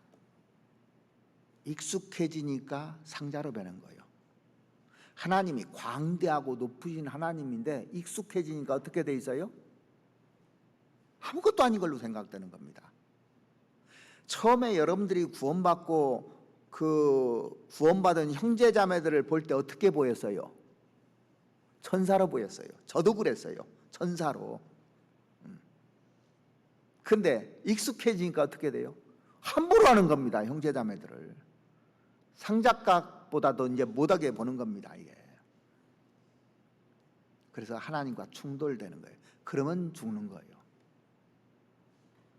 익숙해지니까 상자로 베는 거예요. 하나님이 광대하고 높으신 하나님인데 익숙해지니까 어떻게 돼 있어요? 아무것도 아닌 걸로 생각되는 겁니다. 처음에 여러분들이 구원받고 그 구원받은 형제자매들을 볼 때 어떻게 보였어요? 천사로 보였어요. 저도 그랬어요. 천사로. 근데 익숙해지니까 어떻게 돼요? 함부로 하는 겁니다. 형제자매들을. 상작각보다도 이제 못하게 보는 겁니다. 이게. 그래서 하나님과 충돌되는 거예요. 그러면 죽는 거예요.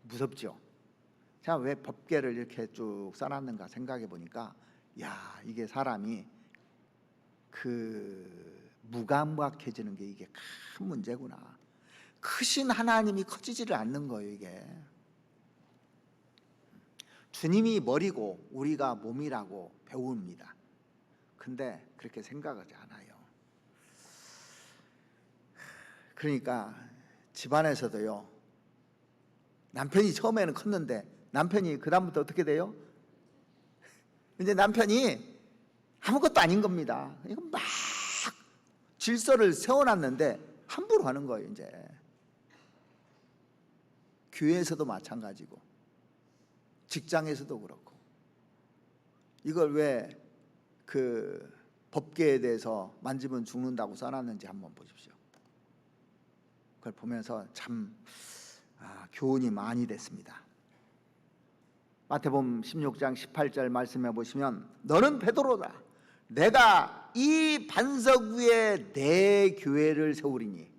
무섭죠? 제가 왜 법궤를 이렇게 쭉 써놨는가 생각해 보니까, 야, 이게 사람이 그 무감각해지는 게 이게 큰 문제구나. 크신 하나님이 커지지를 않는 거예요. 이게 주님이 머리고 우리가 몸이라고 배웁니다. 근데 그렇게 생각하지 않아요. 그러니까 집안에서도요, 남편이 처음에는 컸는데 남편이 그 다음부터 어떻게 돼요? 이제 남편이 아무것도 아닌 겁니다. 이거 막 질서를 세워놨는데 함부로 하는 거예요. 이제 교회에서도 마찬가지고 직장에서도 그렇고. 이걸 왜 그 법궤에 대해서 만지면 죽는다고 써놨는지 한번 보십시오. 그걸 보면서 참 교훈이 많이 됐습니다. 마태복음 16장 18절 말씀해 보시면, 너는 베드로다. 내가 이 반석 위에 내 교회를 세우리니.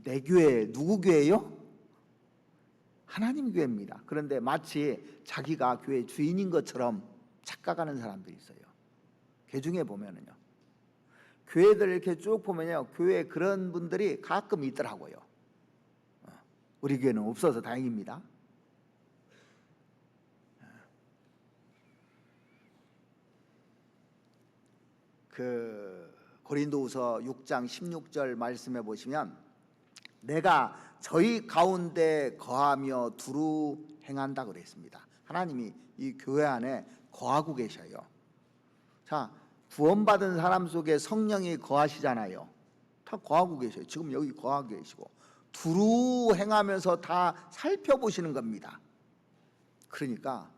내 교회 누구 교회요? 하나님 교회입니다. 그런데 마치 자기가 교회 주인인 것처럼 착각하는 사람들이 있어요. 그 중에 보면은요, 교회들 이렇게 쭉 보면요, 교회에 그런 분들이 가끔 있더라고요. 우리 교회는 없어서 다행입니다. 그 고린도후서 6장 16절 말씀해 보시면, 내가 저희 가운데 거하며 두루 행한다 그랬습니다. 하나님이 이 교회 안에 거하고 계셔요. 자, 구원받은 사람 속에 성령이 거하시잖아요. 다 거하고 계셔요. 지금 여기 거하고 계시고 두루 행하면서 다 살펴보시는 겁니다. 그러니까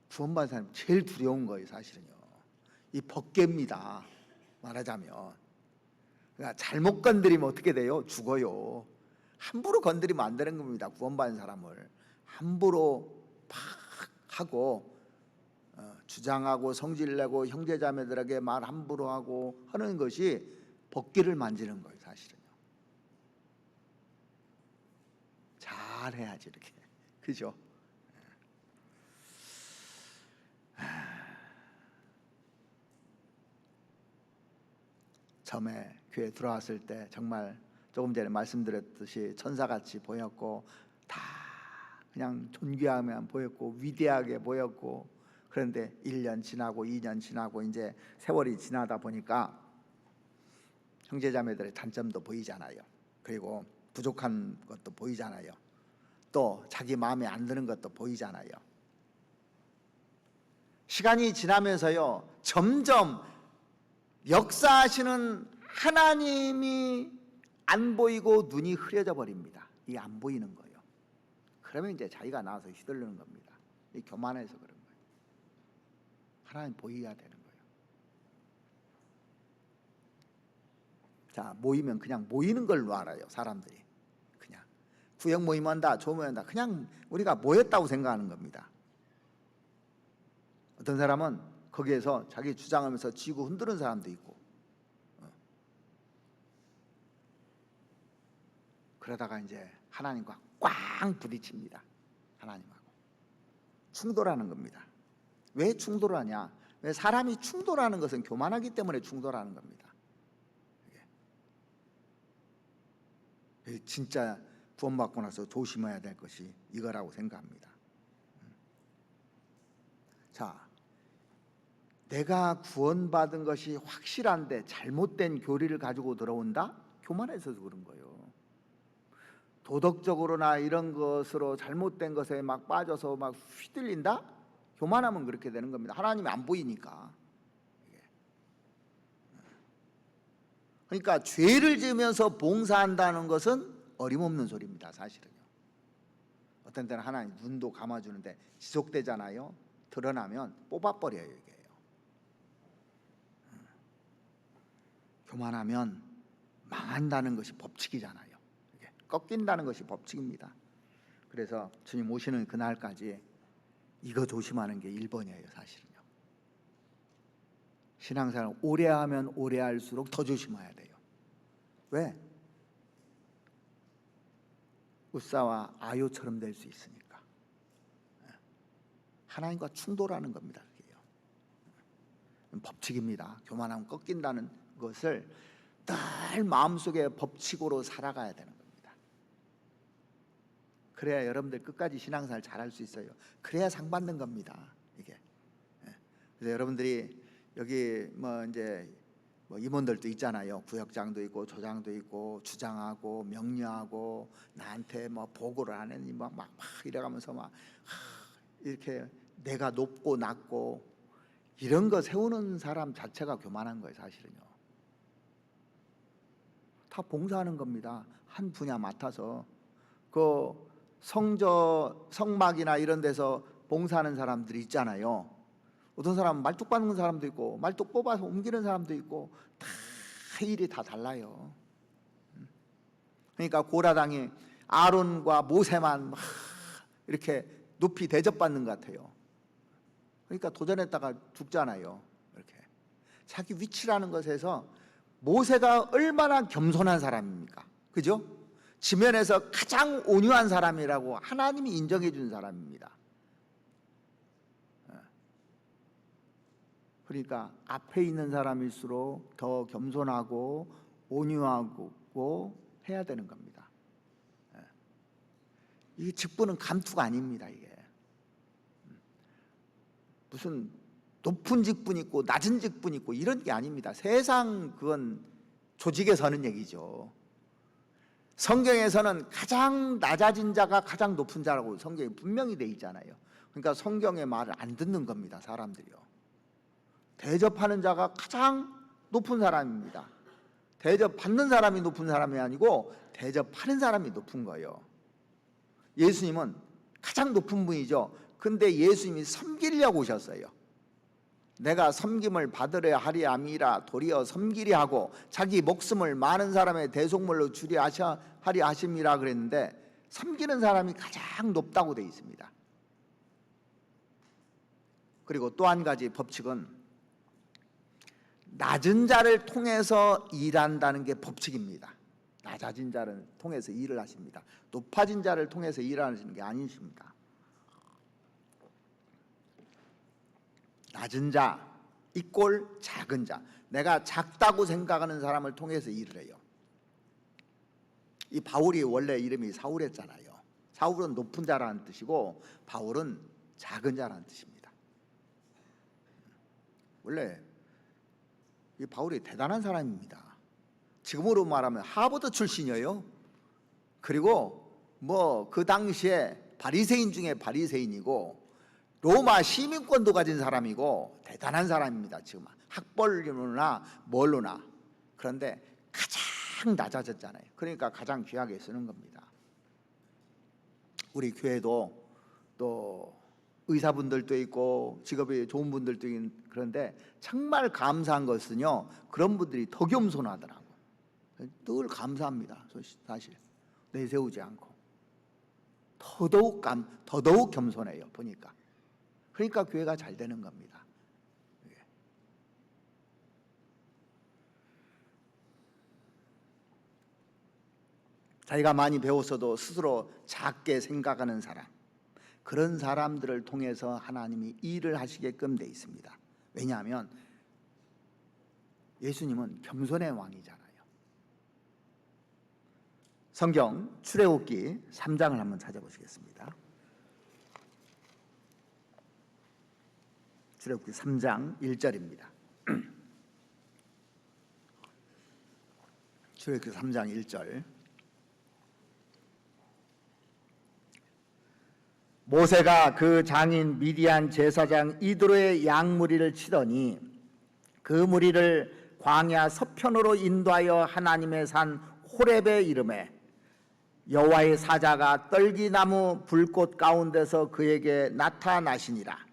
구원받은 사람이 제일 두려운 거예요. 사실은요, 이 법궤입니다. 말하자면 그러니까 잘못 건드리면 어떻게 돼요? 죽어요. 함부로 건드리면 안 되는 겁니다. 구원받은 사람을 함부로 팍 하고 주장하고 성질내고 형제자매들에게 말 함부로 하고 하는 것이 법궤를 만지는 거예요. 사실은요. 잘해야지 이렇게. 그죠? 처음에 교회 들어왔을 때 정말 조금 전에 말씀드렸듯이 천사같이 보였고, 다 그냥 존귀하면 보였고 위대하게 보였고, 그런데 1년 지나고 2년 지나고 이제 세월이 지나다 보니까 형제자매들의 단점도 보이잖아요. 그리고 부족한 것도 보이잖아요. 또 자기 마음에 안 드는 것도 보이잖아요. 시간이 지나면서요, 점점 역사하시는 하나님이 안 보이고 눈이 흐려져 버립니다. 이게 안 보이는 거예요. 그러면 이제 자기가 나와서 휘둘르는 겁니다. 이 교만해서 그런 거예요. 하나님 보여야 되는 거예요. 자, 모이면 그냥 모이는 걸로 알아요. 사람들이 그냥 구역 모임한다, 조모한다, 그냥 우리가 모였다고 생각하는 겁니다. 어떤 사람은 거기에서 자기 주장하면서 지고 흔드는 사람도 있고, 그러다가 이제 하나님과 꽝 부딪힙니다. 하나님하고 충돌하는 겁니다. 왜 충돌하냐? 왜 사람이 충돌하는 것은 교만하기 때문에 충돌하는 겁니다. 이게 진짜 구원받고 나서 조심해야 될 것이 이거라고 생각합니다. 자, 내가 구원받은 것이 확실한데 잘못된 교리를 가지고 들어온다? 교만해서 그런 거예요. 도덕적으로나 이런 것으로 잘못된 것에 막 빠져서 막 휘둘린다? 교만하면 그렇게 되는 겁니다. 하나님이 안 보이니까. 그러니까 죄를 지으면서 봉사한다는 것은 어림없는 소리입니다. 사실은요. 어떤 때는 하나님 눈도 감아주는데 지속되잖아요. 드러나면 뽑아버려요. 이게요. 교만하면 망한다는 것이 법칙이잖아요. 이게 꺾인다는 것이 법칙입니다. 그래서 주님 오시는 그날까지 이거 조심하는 게 1번이에요. 사실은요. 신앙생활 오래 하면 오래 할수록 더 조심해야 돼요. 왜? 웃사와 아요처럼 될 수 있으니까. 하나님과 충돌하는 겁니다. 그게요. 법칙입니다. 교만하면 꺾인다는 것을 늘 마음속에 법칙으로 살아가야 되는 겁니다. 그래야 여러분들 끝까지 신앙생활 잘할 수 있어요. 그래야 상 받는 겁니다. 이게. 그래서 여러분들이 여기 이제 임원들도 있잖아요. 구역장도 있고 조장도 있고 주장하고 명료하고 나한테 보고를 안 했니 막 이래가면서 이렇게 내가 높고 낮고 이런 거 세우는 사람 자체가 교만한 거예요. 사실은요. 다 봉사하는 겁니다. 한 분야 맡아서 그 성막이나 이런 데서 봉사하는 사람들이 있잖아요. 어떤 사람은 말뚝 받는 사람도 있고 말뚝 뽑아서 옮기는 사람도 있고 다 일이 다 달라요. 그러니까 고라당이 아론과 모세만 막 이렇게 높이 대접받는 것 같아요. 그러니까 도전했다가 죽잖아요. 이렇게 자기 위치라는 것에서 모세가 얼마나 겸손한 사람입니까? 그죠? 지면에서 가장 온유한 사람이라고 하나님이 인정해 준 사람입니다. 그러니까 앞에 있는 사람일수록 더 겸손하고 온유하고 해야 되는 겁니다. 이게 직분은 감투가 아닙니다. 이게 무슨 높은 직분 있고 낮은 직분 있고 이런 게 아닙니다. 세상 그건 조직에서 하는 얘기죠. 성경에서는 가장 낮아진 자가 가장 높은 자라고 성경에 분명히 돼 있잖아요. 그러니까 성경의 말을 안 듣는 겁니다. 사람들이요. 대접하는 자가 가장 높은 사람입니다. 대접받는 사람이 높은 사람이 아니고 대접하는 사람이 높은 거예요. 예수님은 가장 높은 분이죠. 근데 예수님이 섬기려고 오셨어요. 내가 섬김을 받으려 하리 함이라 도리어 섬기려 하고 자기 목숨을 많은 사람의 대속물로 주리 하리 하심이라 그랬는데 섬기는 사람이 가장 높다고 되어 있습니다. 그리고 또 한 가지 법칙은 낮은 자를 통해서 일한다는 게 법칙입니다. 낮아진 자를 통해서 일을 하십니다. 높아진 자를 통해서 일하시는 게 아니십니다. 낮은 자 이꼴 작은 자, 내가 작다고 생각하는 사람을 통해서 일을 해요. 이 바울이 원래 이름이 사울이었잖아요. 사울은 높은 자라는 뜻이고 바울은 작은 자라는 뜻입니다. 원래 이 바울이 대단한 사람입니다. 지금으로 말하면 하버드 출신이에요. 그리고 그 당시에 바리새인 중에 바리새인이고 로마 시민권도 가진 사람이고 대단한 사람입니다. 지금 학벌로나 뭘로나. 그런데 가장 낮아졌잖아요. 그러니까 가장 귀하게 쓰는 겁니다. 우리 교회도 또 의사분들도 있고 직업이 좋은 분들도 있고 그런데 정말 감사한 것은요, 그런 분들이 더 겸손하더라고요. 늘 감사합니다. 사실 내세우지 않고 더더욱 겸손해요. 보니까. 그러니까 교회가 잘 되는 겁니다. 자기가 많이 배웠어도 스스로 작게 생각하는 사람, 그런 사람들을 통해서 하나님이 일을 하시게끔 돼 있습니다. 왜냐하면 예수님은 겸손의 왕이잖아요. 성경 출애굽기 3장을 한번 찾아보시겠습니다. 출애굽기 3장 1절입니다. 출애굽기 3장 1절. 모세가 그 장인 미디안 제사장 이드로의 양무리를 치더니 그 무리를 광야 서편으로 인도하여 하나님의 산 호렙에 이르매 여호와의 사자가 떨기나무 불꽃 가운데서 그에게 나타나시니라.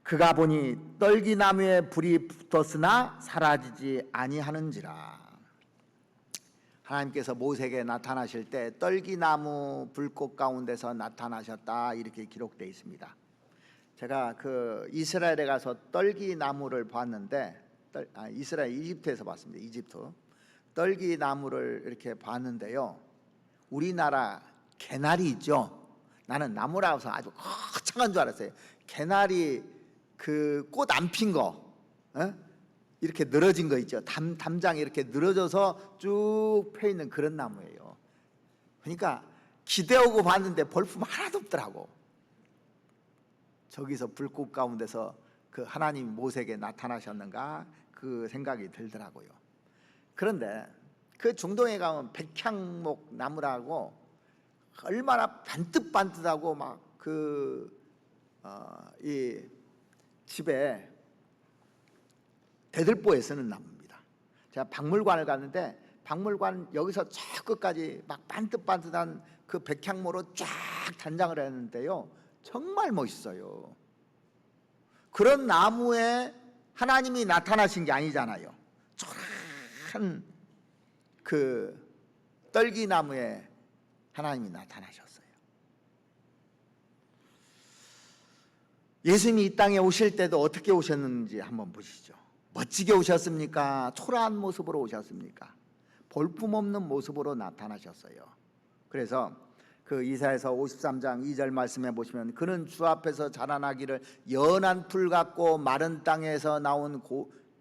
그가 보니 떨기나무에 불이 붙었으나 사라지지 아니하는지라. 하나님께서 모세에게 나타나실 때 떨기나무 불꽃 가운데서 나타나셨다, 이렇게 기록되어 있습니다. 제가 그 이스라엘에 가서 떨기나무를 봤는데, 이스라엘 이집트에서 봤습니다. 이집트 떨기나무를 이렇게 봤는데요, 우리나라 개나리 있죠. 나는 나무라서 아주 거창한 줄 알았어요. 개나리 그 꽃 안 핀 거, 이렇게 늘어진 거 있죠. 담장이 이렇게 늘어져서 쭉 펴 있는 그런 나무예요. 그러니까 기대오고 봤는데 볼품 하나도 없더라고. 저기서 불꽃 가운데서 그 하나님 모세에게 나타나셨는가, 그 생각이 들더라고요. 그런데 그 중동에 가면 백향목 나무라고 얼마나 반듯반듯하고 막 이 집에 대들보에 쓰는 나무입니다. 제가 박물관을 갔는데 박물관 여기서 저 끝까지 막 반듯반듯한 그 백향모로 쫙 단장을 했는데요, 정말 멋있어요. 그런 나무에 하나님이 나타나신 게 아니잖아요. 초라한 그 떨기나무에 하나님이 나타나셨어요. 예수님이 이 땅에 오실 때도 어떻게 오셨는지 한번 보시죠. 멋지게 오셨습니까? 초라한 모습으로 오셨습니까? 볼품없는 모습으로 나타나셨어요. 그래서 그 이사야서 53장 2절 말씀해 보시면 그는 주 앞에서 자라나기를 연한 풀 같고 마른 땅에서 나온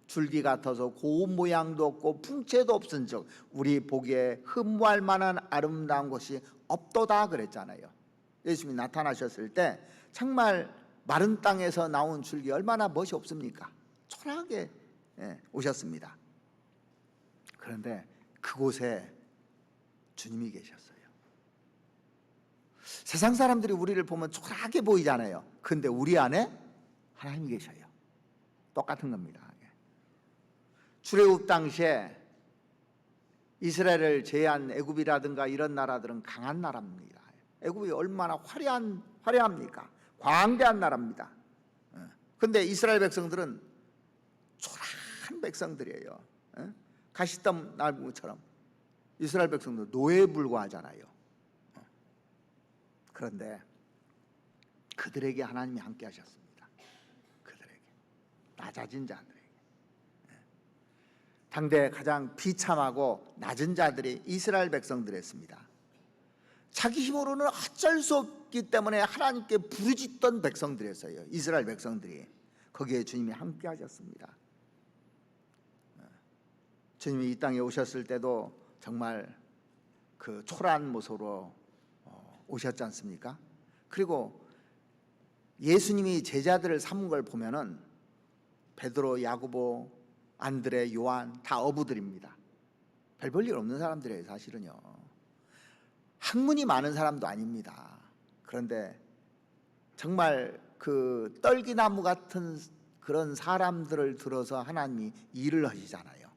줄기 같아서 고운 모양도 없고 풍채도 없은즉 우리 보기에 흠모할 만한 아름다운 것이 없도다 그랬잖아요. 예수님이 나타나셨을 때 정말 마른 땅에서 나온 줄기 얼마나 멋이 없습니까? 초라하게 오셨습니다. 그런데 그곳에 주님이 계셨어요. 세상 사람들이 우리를 보면 초라하게 보이잖아요. 근데 우리 안에 하나님이 계셔요. 똑같은 겁니다. 출애굽 당시에 이스라엘을 제외한 애굽이라든가 이런 나라들은 강한 나라입니다. 애굽이 얼마나 화려합니까? 광대한 나라입니다. 그런데 이스라엘 백성들은 초라한 백성들이에요. 가시덤 나무처럼. 이스라엘 백성들 노예에 불과하잖아요. 그런데 그들에게 하나님이 함께 하셨습니다. 그들에게, 낮아진 자들에게. 당대 가장 비참하고 낮은 자들이 이스라엘 백성들이었습니다. 자기 힘으로는 어쩔 수 없기 때문에 하나님께 부르짖던 백성들이었어요. 이스라엘 백성들이. 거기에 주님이 함께 하셨습니다. 주님이 이 땅에 오셨을 때도 정말 그 초라한 모습으로 오셨지 않습니까? 그리고 예수님이 제자들을 삼은 걸 보면은 베드로, 야고보, 안드레, 요한 다 어부들입니다. 별 볼 일 없는 사람들이에요, 사실은요. 학문이 많은 사람도 아닙니다. 그런데 정말 그 떨기나무 같은 그런 사람들을 들어서 하나님이 일을 하시잖아요.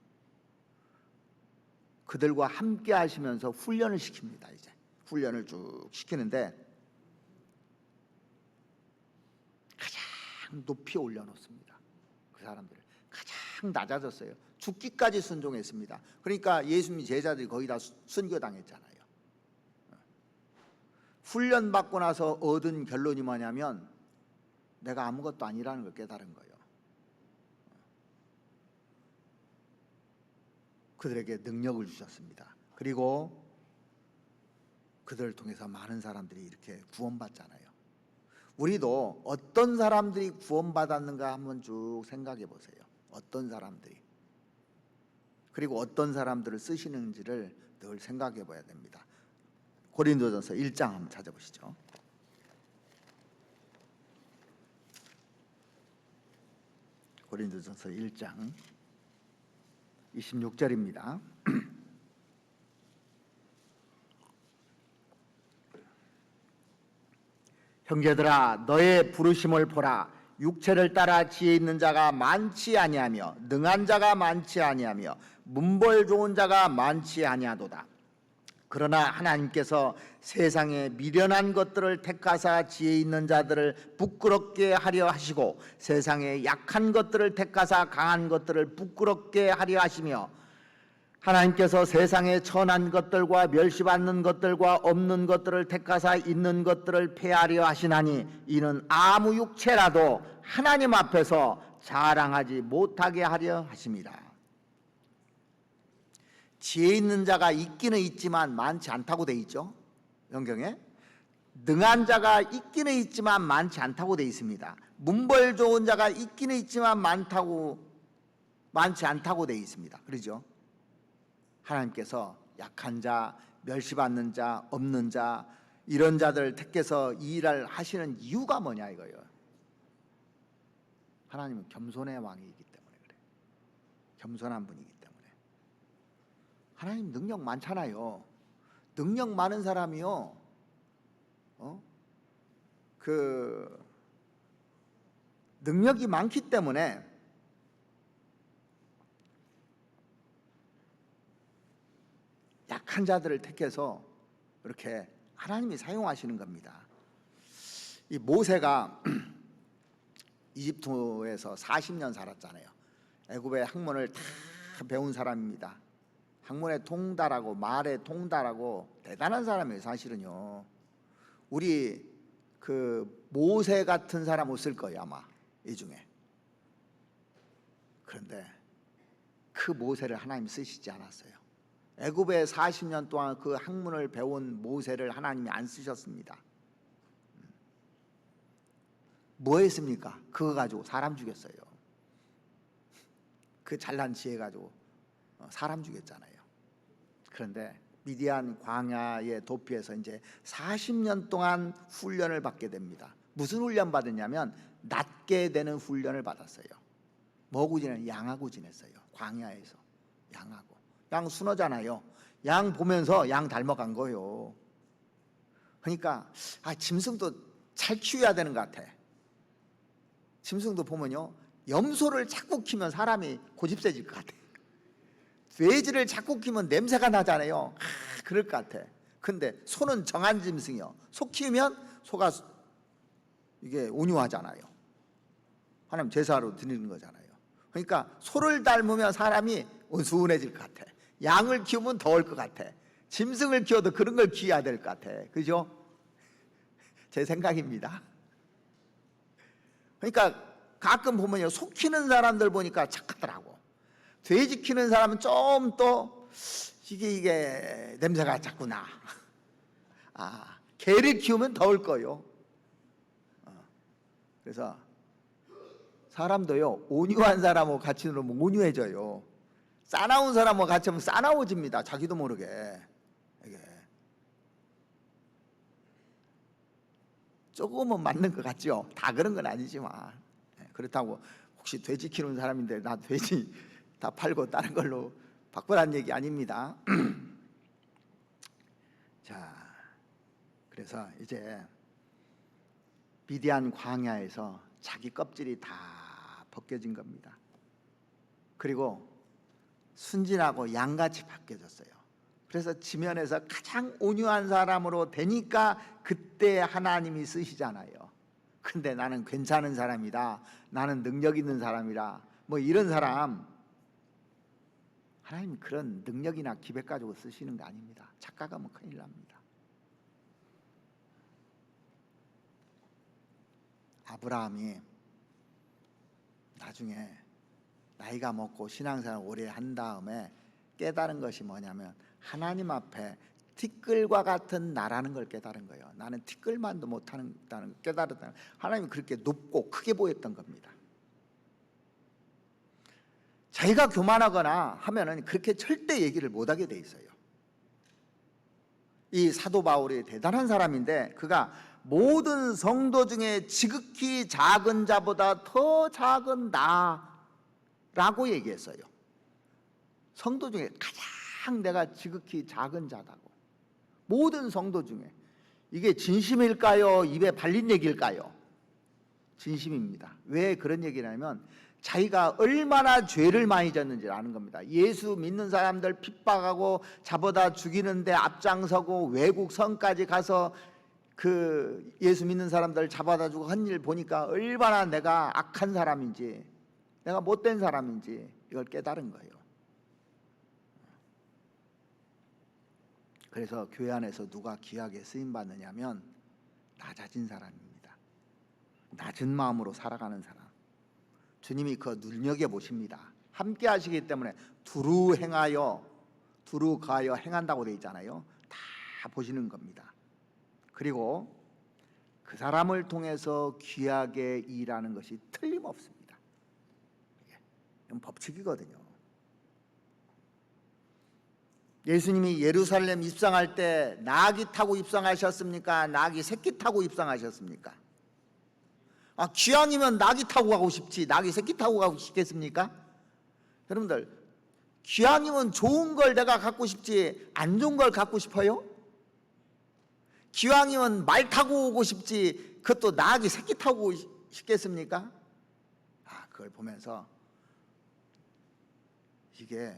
그들과 함께 하시면서 훈련을 시킵니다. 이제 훈련을 쭉 시키는데 가장 높이 올려놓습니다. 그 사람들을 가장 낮아졌어요. 죽기까지 순종했습니다. 그러니까 예수님 제자들이 거의 다 순교당했잖아요. 훈련받고 나서 얻은 결론이 뭐냐면 내가 아무것도 아니라는 걸 깨달은 거예요. 그들에게 능력을 주셨습니다. 그리고 그들을 통해서 많은 사람들이 이렇게 구원받잖아요. 우리도 어떤 사람들이 구원받았는가 한번 쭉 생각해 보세요. 어떤 사람들이, 그리고 어떤 사람들을 쓰시는지를 늘 생각해 봐야 됩니다. 고린도전서 1장 한번 찾아보시죠. 고린도전서 1장 26절입니다. 형제들아 너의 부르심을 보라. 육체를 따라 지혜 있는 자가 많지 아니하며 능한 자가 많지 아니하며 문벌 좋은 자가 많지 아니하도다. 그러나 하나님께서 세상에 미련한 것들을 택하사 지혜 있는 자들을 부끄럽게 하려 하시고 세상에 약한 것들을 택하사 강한 것들을 부끄럽게 하려 하시며 하나님께서 세상에 천한 것들과 멸시받는 것들과 없는 것들을 택하사 있는 것들을 폐하려 하시나니 이는 아무 육체라도 하나님 앞에서 자랑하지 못하게 하려 하십니다. 지혜 있는 자가 있기는 있지만 많지 않다고 돼 있죠. 성경에 능한 자가 있기는 있지만 많지 않다고 돼 있습니다. 문벌 좋은 자가 있기는 있지만 많지 않다고 돼 있습니다. 그렇죠? 하나님께서 약한 자, 멸시받는 자, 없는 자 이런 자들을 택해서 이 일을 하시는 이유가 뭐냐 이거예요. 하나님은 겸손의 왕이기 때문에 그래. 겸손한 분이기 때문에. 하나님 능력 많잖아요. 능력 많은 사람이요. 능력이 많기 때문에 약한 자들을 택해서 이렇게 하나님이 사용하시는 겁니다. 이 모세가 이집트에서 40년 살았잖아요. 애굽의 학문을 다 배운 사람입니다. 학문에 통달하고 말에 통달하고 대단한 사람이에요. 사실은요. 우리 모세 같은 사람 없을 거예요 아마 이 중에. 그런데 그 모세를 하나님이 쓰시지 않았어요. 애굽에 40년 동안 그 학문을 배운 모세를 하나님이 안 쓰셨습니다. 뭐 했습니까? 그거 가지고 사람 죽였어요. 그 잘난 지혜 가지고 사람 죽였잖아요. 그런데 미디안 광야의 도피에서 이제 40년 동안 훈련을 받게 됩니다. 무슨 훈련 받았냐면 낫게 되는 훈련을 받았어요. 뭐하고 지내요? 양하고 지냈어요. 광야에서 양하고. 양 순하잖아요. 양 보면서 양 닮아간 거예요. 그러니까 짐승도 잘 키워야 되는 것 같아. 짐승도 보면요, 염소를 자꾸 키우면 사람이 고집세질 것 같아. 돼지를 자꾸 키우면 냄새가 나잖아요. 그럴 것 같아. 근데 소는 정한 짐승이요. 소 키우면 소가 이게 온유하잖아요. 하나님 제사로 드리는 거잖아요. 그러니까 소를 닮으면 사람이 온순해질 것 같아. 양을 키우면 더울 것 같아. 짐승을 키워도 그런 걸 키워야 될 것 같아. 그죠? 제 생각입니다. 그러니까 가끔 보면요, 소 키우는 사람들 보니까 착하더라고. 돼지 키우는 사람은 좀 또 이게 냄새가 자꾸 나. 개를 키우면 더울 거요. 그래서 사람도요, 온유한 사람하고 같이 놀면 온유해져요. 싸나운 사람하고 같이 하면 싸나워집니다. 자기도 모르게. 이게 조금은 맞는 것 같죠. 다 그런 건 아니지만. 그렇다고 혹시 돼지 키우는 사람인데 나 돼지 다 팔고 다른 걸로 바꾸라는 얘기 아닙니다. 자, 그래서 이제 미디안 광야에서 자기 껍질이 다 벗겨진 겁니다. 그리고 순진하고 양같이 바뀌어졌어요. 그래서 지면에서 가장 온유한 사람으로 되니까 그때 하나님이 쓰시잖아요. 근데 나는 괜찮은 사람이다, 나는 능력 있는 사람이라, 뭐 이런 사람, 하나님 그런 능력이나 기백 가지고 쓰시는 거 아닙니다. 착각하면 큰일 납니다. 아브라함이 나중에 나이가 먹고 신앙생활 오래 한 다음에 깨달은 것이 뭐냐면 하나님 앞에 티끌과 같은 나라는 걸 깨달은 거예요. 나는 티끌만도 못하는 걸 깨달았다. 하나님이 그렇게 높고 크게 보였던 겁니다. 자기가 교만하거나 하면은 그렇게 절대 얘기를 못하게 돼 있어요. 이 사도 바울이 대단한 사람인데 그가 모든 성도 중에 지극히 작은 자보다 더 작은 나라고 얘기했어요. 성도 중에 가장 내가 지극히 작은 자다고. 모든 성도 중에 이게 진심일까요? 입에 발린 얘기일까요? 진심입니다. 왜 그런 얘기를 하냐면 자기가 얼마나 죄를 많이 졌는지 아는 겁니다. 예수 믿는 사람들 핍박하고 잡아다 죽이는데 앞장서고 외국 성까지 가서 그 예수 믿는 사람들 잡아다 주고 한 일 보니까 얼마나 내가 악한 사람인지, 내가 못된 사람인지 이걸 깨달은 거예요. 그래서 교회 안에서 누가 귀하게 쓰임 받느냐면 낮아진 사람입니다. 낮은 마음으로 살아가는 사람. 주님이 그 눈여겨보십니다. 함께 하시기 때문에 두루 행하여 두루 가하여 행한다고 되어 있잖아요. 다 보시는 겁니다. 그리고 그 사람을 통해서 귀하게 일하는 것이 틀림없습니다. 이건 법칙이거든요. 예수님이 예루살렘 입성할 때 나귀 타고 입성하셨습니까? 나귀 새끼 타고 입성하셨습니까? 기왕이면 나귀 타고 가고 싶지 나귀 새끼 타고 가고 싶겠습니까? 여러분들, 기왕이면 좋은 걸 내가 갖고 싶지 안 좋은 걸 갖고 싶어요? 기왕이면 말 타고 오고 싶지 그것도 나귀 새끼 타고 싶겠습니까? 그걸 보면서 이게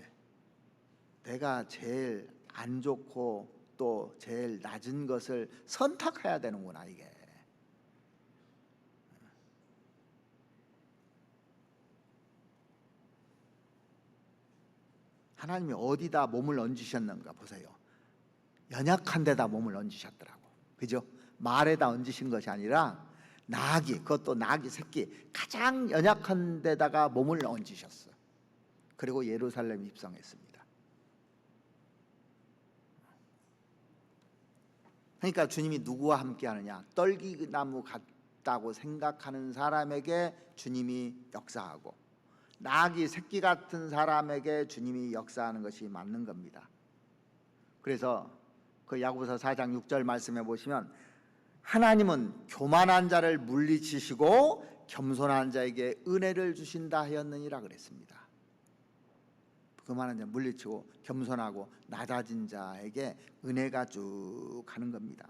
내가 제일 안 좋고 또 제일 낮은 것을 선택해야 되는구나. 이게 하나님이 어디다 몸을 얹으셨는가 보세요. 연약한 데다 몸을 얹으셨더라고. 그죠? 말에다 얹으신 것이 아니라 나귀, 그것도 나귀 새끼 가장 연약한 데다가 몸을 얹으셨어. 그리고 예루살렘 입성했습니다. 그러니까 주님이 누구와 함께 하느냐? 떨기나무 같다고 생각하는 사람에게 주님이 역사하고 나귀 새끼 같은 사람에게 주님이 역사하는 것이 맞는 겁니다. 그래서 그 야고보서 4장 6절 말씀해 보시면 하나님은 교만한 자를 물리치시고 겸손한 자에게 은혜를 주신다 하였느니라 그랬습니다. 교만한 자 물리치고 겸손하고 낮아진 자에게 은혜가 쭉 가는 겁니다.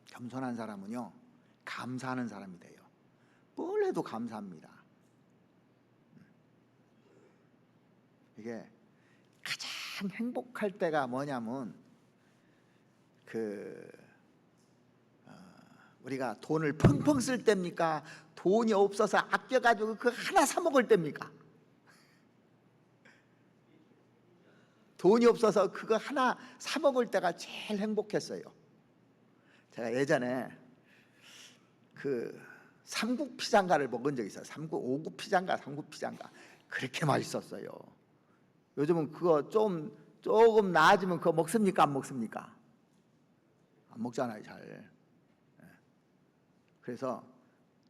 겸손한 사람은요 감사하는 사람이 돼요. 뭘 해도 감사합니다. 이게 가장 행복할 때가 뭐냐면 우리가 돈을 펑펑 쓸 때입니까? 돈이 없어서 아껴가지고 그 하나 사 먹을 때입니까? 돈이 없어서 그거 하나 사 먹을 때가 제일 행복했어요. 제가 예전에 그 삼국 피자인가를 먹은 적이 있어요. 오구 피자인가 삼국 피자인가 그렇게 맛있었어요. 요즘은 그거 조금 나아지면 그거 먹습니까? 안 먹습니까? 안 먹잖아요, 잘. 그래서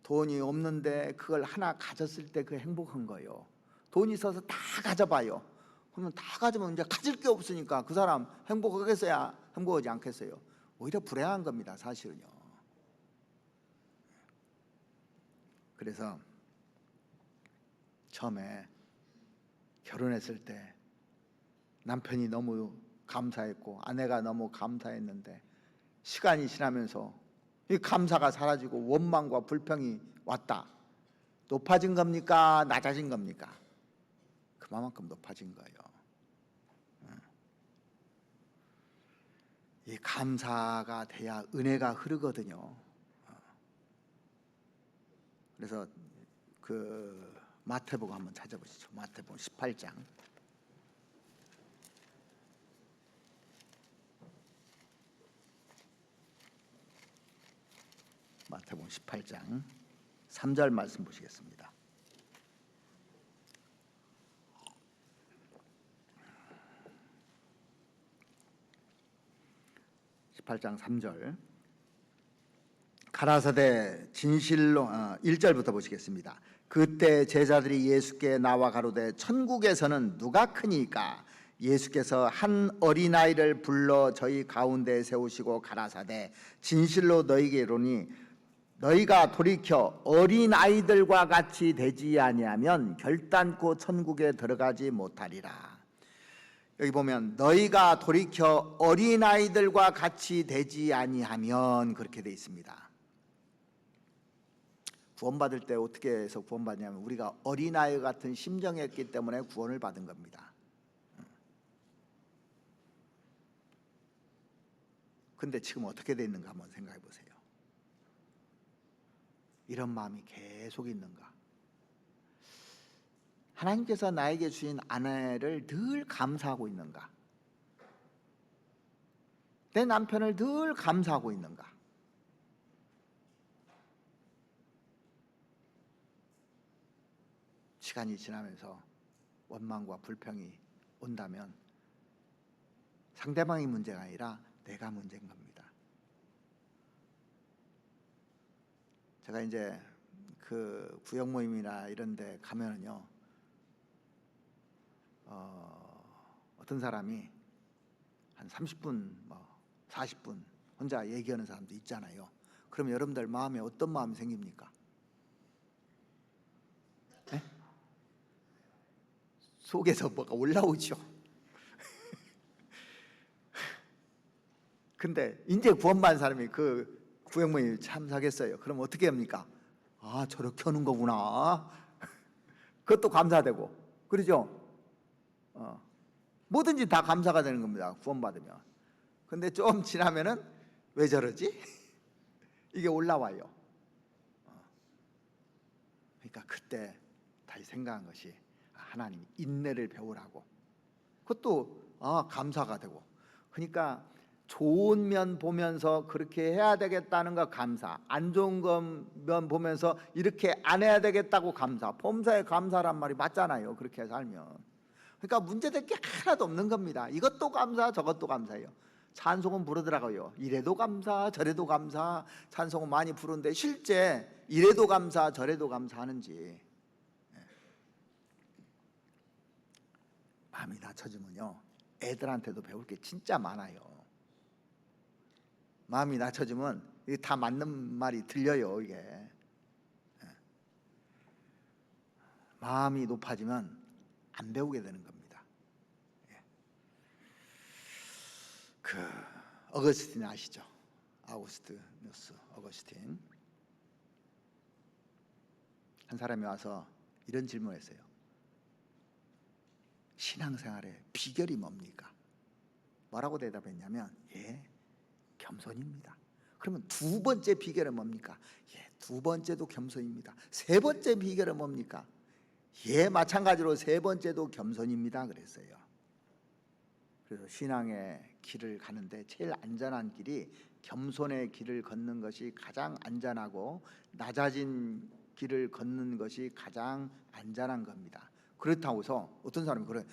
돈이 없는데 그걸 하나 가졌을 때 그 행복한 거예요. 돈이 있어서 다 가져봐요. 그러면 다 가지면 이제 가질 게 없으니까 그 사람 행복하겠어요? 행복하지 않겠어요? 오히려 불행한 겁니다, 사실은요. 그래서 처음에 결혼했을 때 남편이 너무 감사했고 아내가 너무 감사했는데 시간이 지나면서 이 감사가 사라지고 원망과 불평이 왔다. 높아진 겁니까? 낮아진 겁니까? 그만큼 높아진 거예요. 이 감사가 돼야 은혜가 흐르거든요. 그래서 그 마태복음 한번 찾아보시죠. 마태복음 18장. 마태복음 18장 3절 말씀 보시겠습니다. (18장 3절) 가라사대 진실로 1절부터 보시겠습니다. 그때 제자들이 예수께 나와 가로되 천국에서는 누가 크니까? 예수께서 한 어린아이를 불러 저희 가운데 세우시고 가라사대 진실로 너희에게 이르노니 너희가 돌이켜 어린아이들과 같이 되지 아니하면 결단코 천국에 들어가지 못하리라. 여기 보면 너희가 돌이켜 어린아이들과 같이 되지 아니하면 그렇게 돼 있습니다. 구원받을 때 어떻게 해서 구원받냐면 우리가 어린아이 같은 심정이었기 때문에 구원을 받은 겁니다. 근데 지금 어떻게 돼 있는가 한번 생각해 보세요. 이런 마음이 계속 있는가? 하나님께서 나에게 주신 아내를 늘 감사하고 있는가? 내 남편을 늘 감사하고 있는가? 시간이 지나면서 원망과 불평이 온다면 상대방이 문제가 아니라 내가 문제인 겁니다. 제가 이제 그 구역 모임이나 이런 데 가면은요, 어떤 사람이 한 30분, 40분 혼자 얘기하는 사람도 있잖아요. 그럼 여러분들 마음에 어떤 마음이 생깁니까? 네? 속에서 뭐가 올라오죠. 근데 이제 구원받은 사람이 그 구역 모임에 참석했어요. 그럼 어떻게 합니까? 아, 저렇게 하는 거구나. 그것도 감사되고, 그러죠? 뭐든지 다 감사가 되는 겁니다. 구원받으면. 근데 좀 지나면은 왜 저러지? 이게 올라와요. 그러니까 그때 다시 생각한 것이 하나님 인내를 배우라고. 그것도 감사가 되고. 그러니까 좋은 면 보면서 그렇게 해야 되겠다는 거 감사, 안 좋은 면 보면서 이렇게 안 해야 되겠다고 감사. 범사에 감사란 말이 맞잖아요. 그렇게 살면. 그러니까 문제될 게 하나도 없는 겁니다. 이것도 감사, 저것도 감사해요. 찬송은 부르더라고요. 이래도 감사, 저래도 감사. 찬송은 많이 부르는데 실제 이래도 감사, 저래도 감사하는지. 마음이 낮춰지면요, 애들한테도 배울 게 진짜 많아요. 마음이 낮춰지면 이게 다 맞는 말이 들려요. 이게 마음이 높아지면 안 배우게 되는 겁니다. 그 어거스틴 아시죠? 아우구스티누스 어거스틴. 한 사람이 와서 이런 질문을 했어요. 신앙생활의 비결이 뭡니까? 뭐라고 대답했냐면 겸손입니다. 그러면 두 번째 비결은 뭡니까? 두 번째도 겸손입니다. 세 번째 비결은 뭡니까? 마찬가지로 세 번째도 겸손입니다. 그랬어요. 그래서 신앙의 길을 가는데 제일 안전한 길이 겸손의 길을 걷는 것이 가장 안전하고 낮아진 길을 걷는 것이 가장 안전한 겁니다. 그렇다고 해서 어떤 사람이 그래,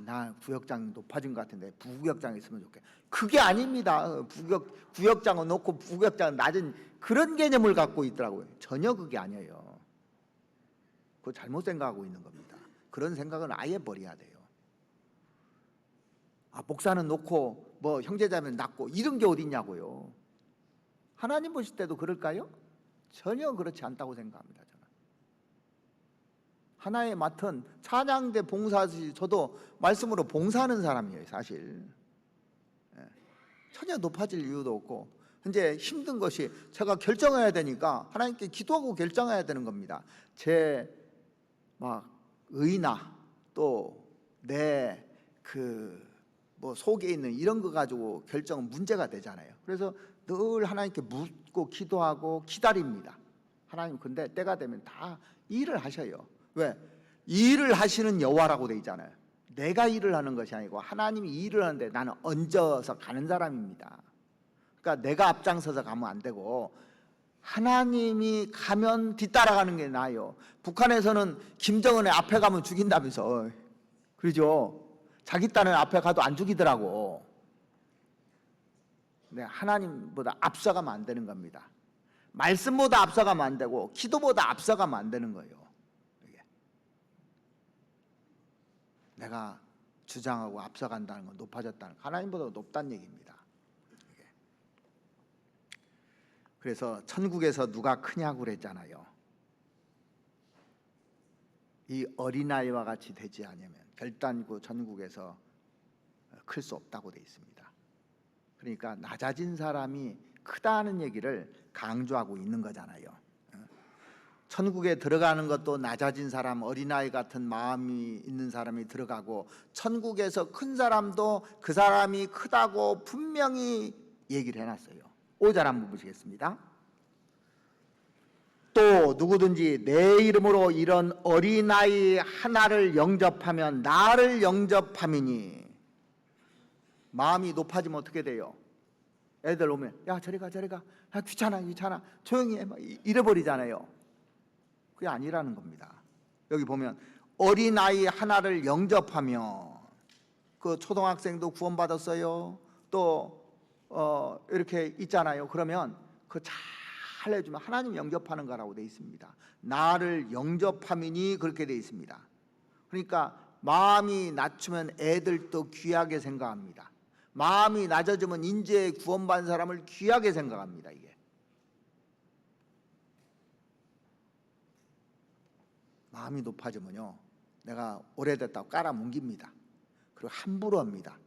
나 구역장 높아진 것 같은데 부구역장에 있으면 좋겠다. 그게 아닙니다. 구역장은 높고 부구역장은 낮은 그런 개념을 갖고 있더라고요. 전혀 그게 아니에요. 그거 잘못 생각하고 있는 겁니다. 그런 생각은 아예 버려야 돼요. 목사는 높고 형제자매는 낮고 이런 게 어딨냐고요. 하나님 보실 때도 그럴까요? 전혀 그렇지 않다고 생각합니다. 저는 하나의 맡은 찬양대 봉사하듯이 저도 말씀으로 봉사하는 사람이에요. 사실 전혀 높아질 이유도 없고, 이제 힘든 것이 제가 결정해야 되니까 하나님께 기도하고 결정해야 되는 겁니다. 제 의나 또 내 속에 있는 이런 거 가지고 결정은 문제가 되잖아요. 그래서 늘 하나님께 묻고 기도하고 기다립니다. 하나님 근데 때가 되면 다 일을 하셔요. 왜? 일을 하시는 여호와라고 돼 있잖아요. 내가 일을 하는 것이 아니고 하나님이 일을 하는데 나는 얹어서 가는 사람입니다. 그러니까 내가 앞장서서 가면 안 되고 하나님이 가면 뒤따라가는 게 나아요. 북한에서는 김정은의 앞에 가면 죽인다면서. 그러죠? 자기 딴은 앞에 가도 안 죽이더라고. 근데 하나님보다 앞서가면 안 되는 겁니다. 말씀보다 앞서가면 안 되고 기도보다 앞서가면 안 되는 거예요. 내가 주장하고 앞서간다는 건 높아졌다는, 하나님보다 높다는 얘기입니다. 그래서 천국에서 누가 크냐고 그랬잖아요. 이 어린아이와 같이 되지 않으면 결단코 천국에서 클 수 없다고 돼 있습니다. 그러니까 낮아진 사람이 크다는 얘기를 강조하고 있는 거잖아요. 천국에 들어가는 것도 낮아진 사람, 어린아이 같은 마음이 있는 사람이 들어가고, 천국에서 큰 사람도 그 사람이 크다고 분명히 얘기를 해놨어요. 5절 한번 보시겠습니다. 또 누구든지 내 이름으로 이런 어린아이 하나를 영접하면 나를 영접함이니. 마음이 높아지면 어떻게 돼요? 애들 오면 야 저리 가 저리 가, 아, 귀찮아 조용히 해, 막 이래버리잖아요. 그게 아니라는 겁니다. 여기 보면 어린아이 하나를 영접하면, 그 초등학생도 구원받았어요. 또 이렇게 있잖아요. 그러면 그 잘 해주면 하나님 영접하는 거라고 돼 있습니다. 나를 영접함이니 그렇게 돼 있습니다. 그러니까 마음이 낮추면 애들도 귀하게 생각합니다. 마음이 낮아지면 인제 구원받은 사람을 귀하게 생각합니다. 이게 마음이 높아지면요, 내가 오래됐다고 깔아뭉깁니다. 그리고 함부로 합니다.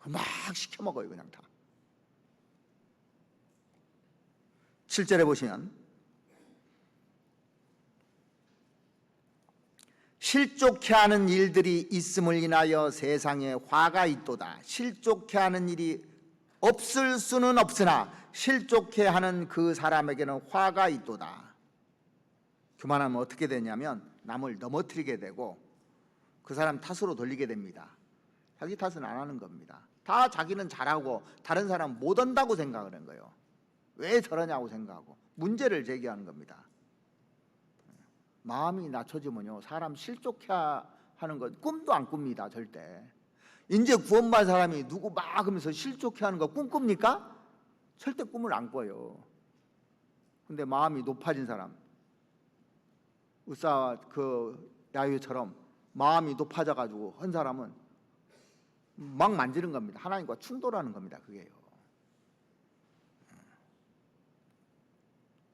막 시켜먹어요 그냥 다. 7절에 보시면 실족해 하는 일들이 있음을 인하여 세상에 화가 있도다. 실족해 하는 일이 없을 수는 없으나 실족해 하는 그 사람에게는 화가 있도다. 교만하면 어떻게 되냐면 남을 넘어뜨리게 되고 그 사람 탓으로 돌리게 됩니다. 자기 탓은 안 하는 겁니다. 다 자기는 잘하고 다른 사람은 못한다고 생각하는 거예요. 왜 저러냐고 생각하고 문제를 제기하는 겁니다. 마음이 낮춰지면요, 사람 실족해 하는 건 꿈도 안 꿉니다. 절대. 이제 구원받은 사람이 누구 막 하면서 실족해 하는 거 꿈꿉니까? 절대 꿈을 안 꿔요. 근데 마음이 높아진 사람, 우사 그 야유처럼 마음이 높아져 가지고 한 사람은 막 만지는 겁니다. 하나님과 충돌하는 겁니다. 그게요.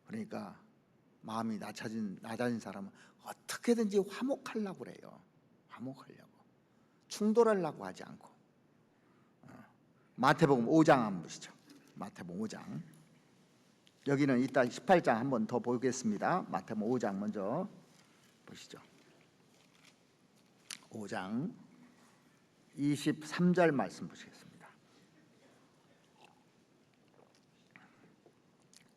그러니까 마음이 낮아진 사람은 어떻게든지 화목하려고 그래요. 화목하려고, 충돌하려고 하지 않고. 마태복음 5장 한번 보시죠. 마태복음 5장. 여기는 이따 18장 한번 더 보겠습니다. 마태복음 5장 먼저 보시죠. 5장 23절 말씀 보시겠습니다.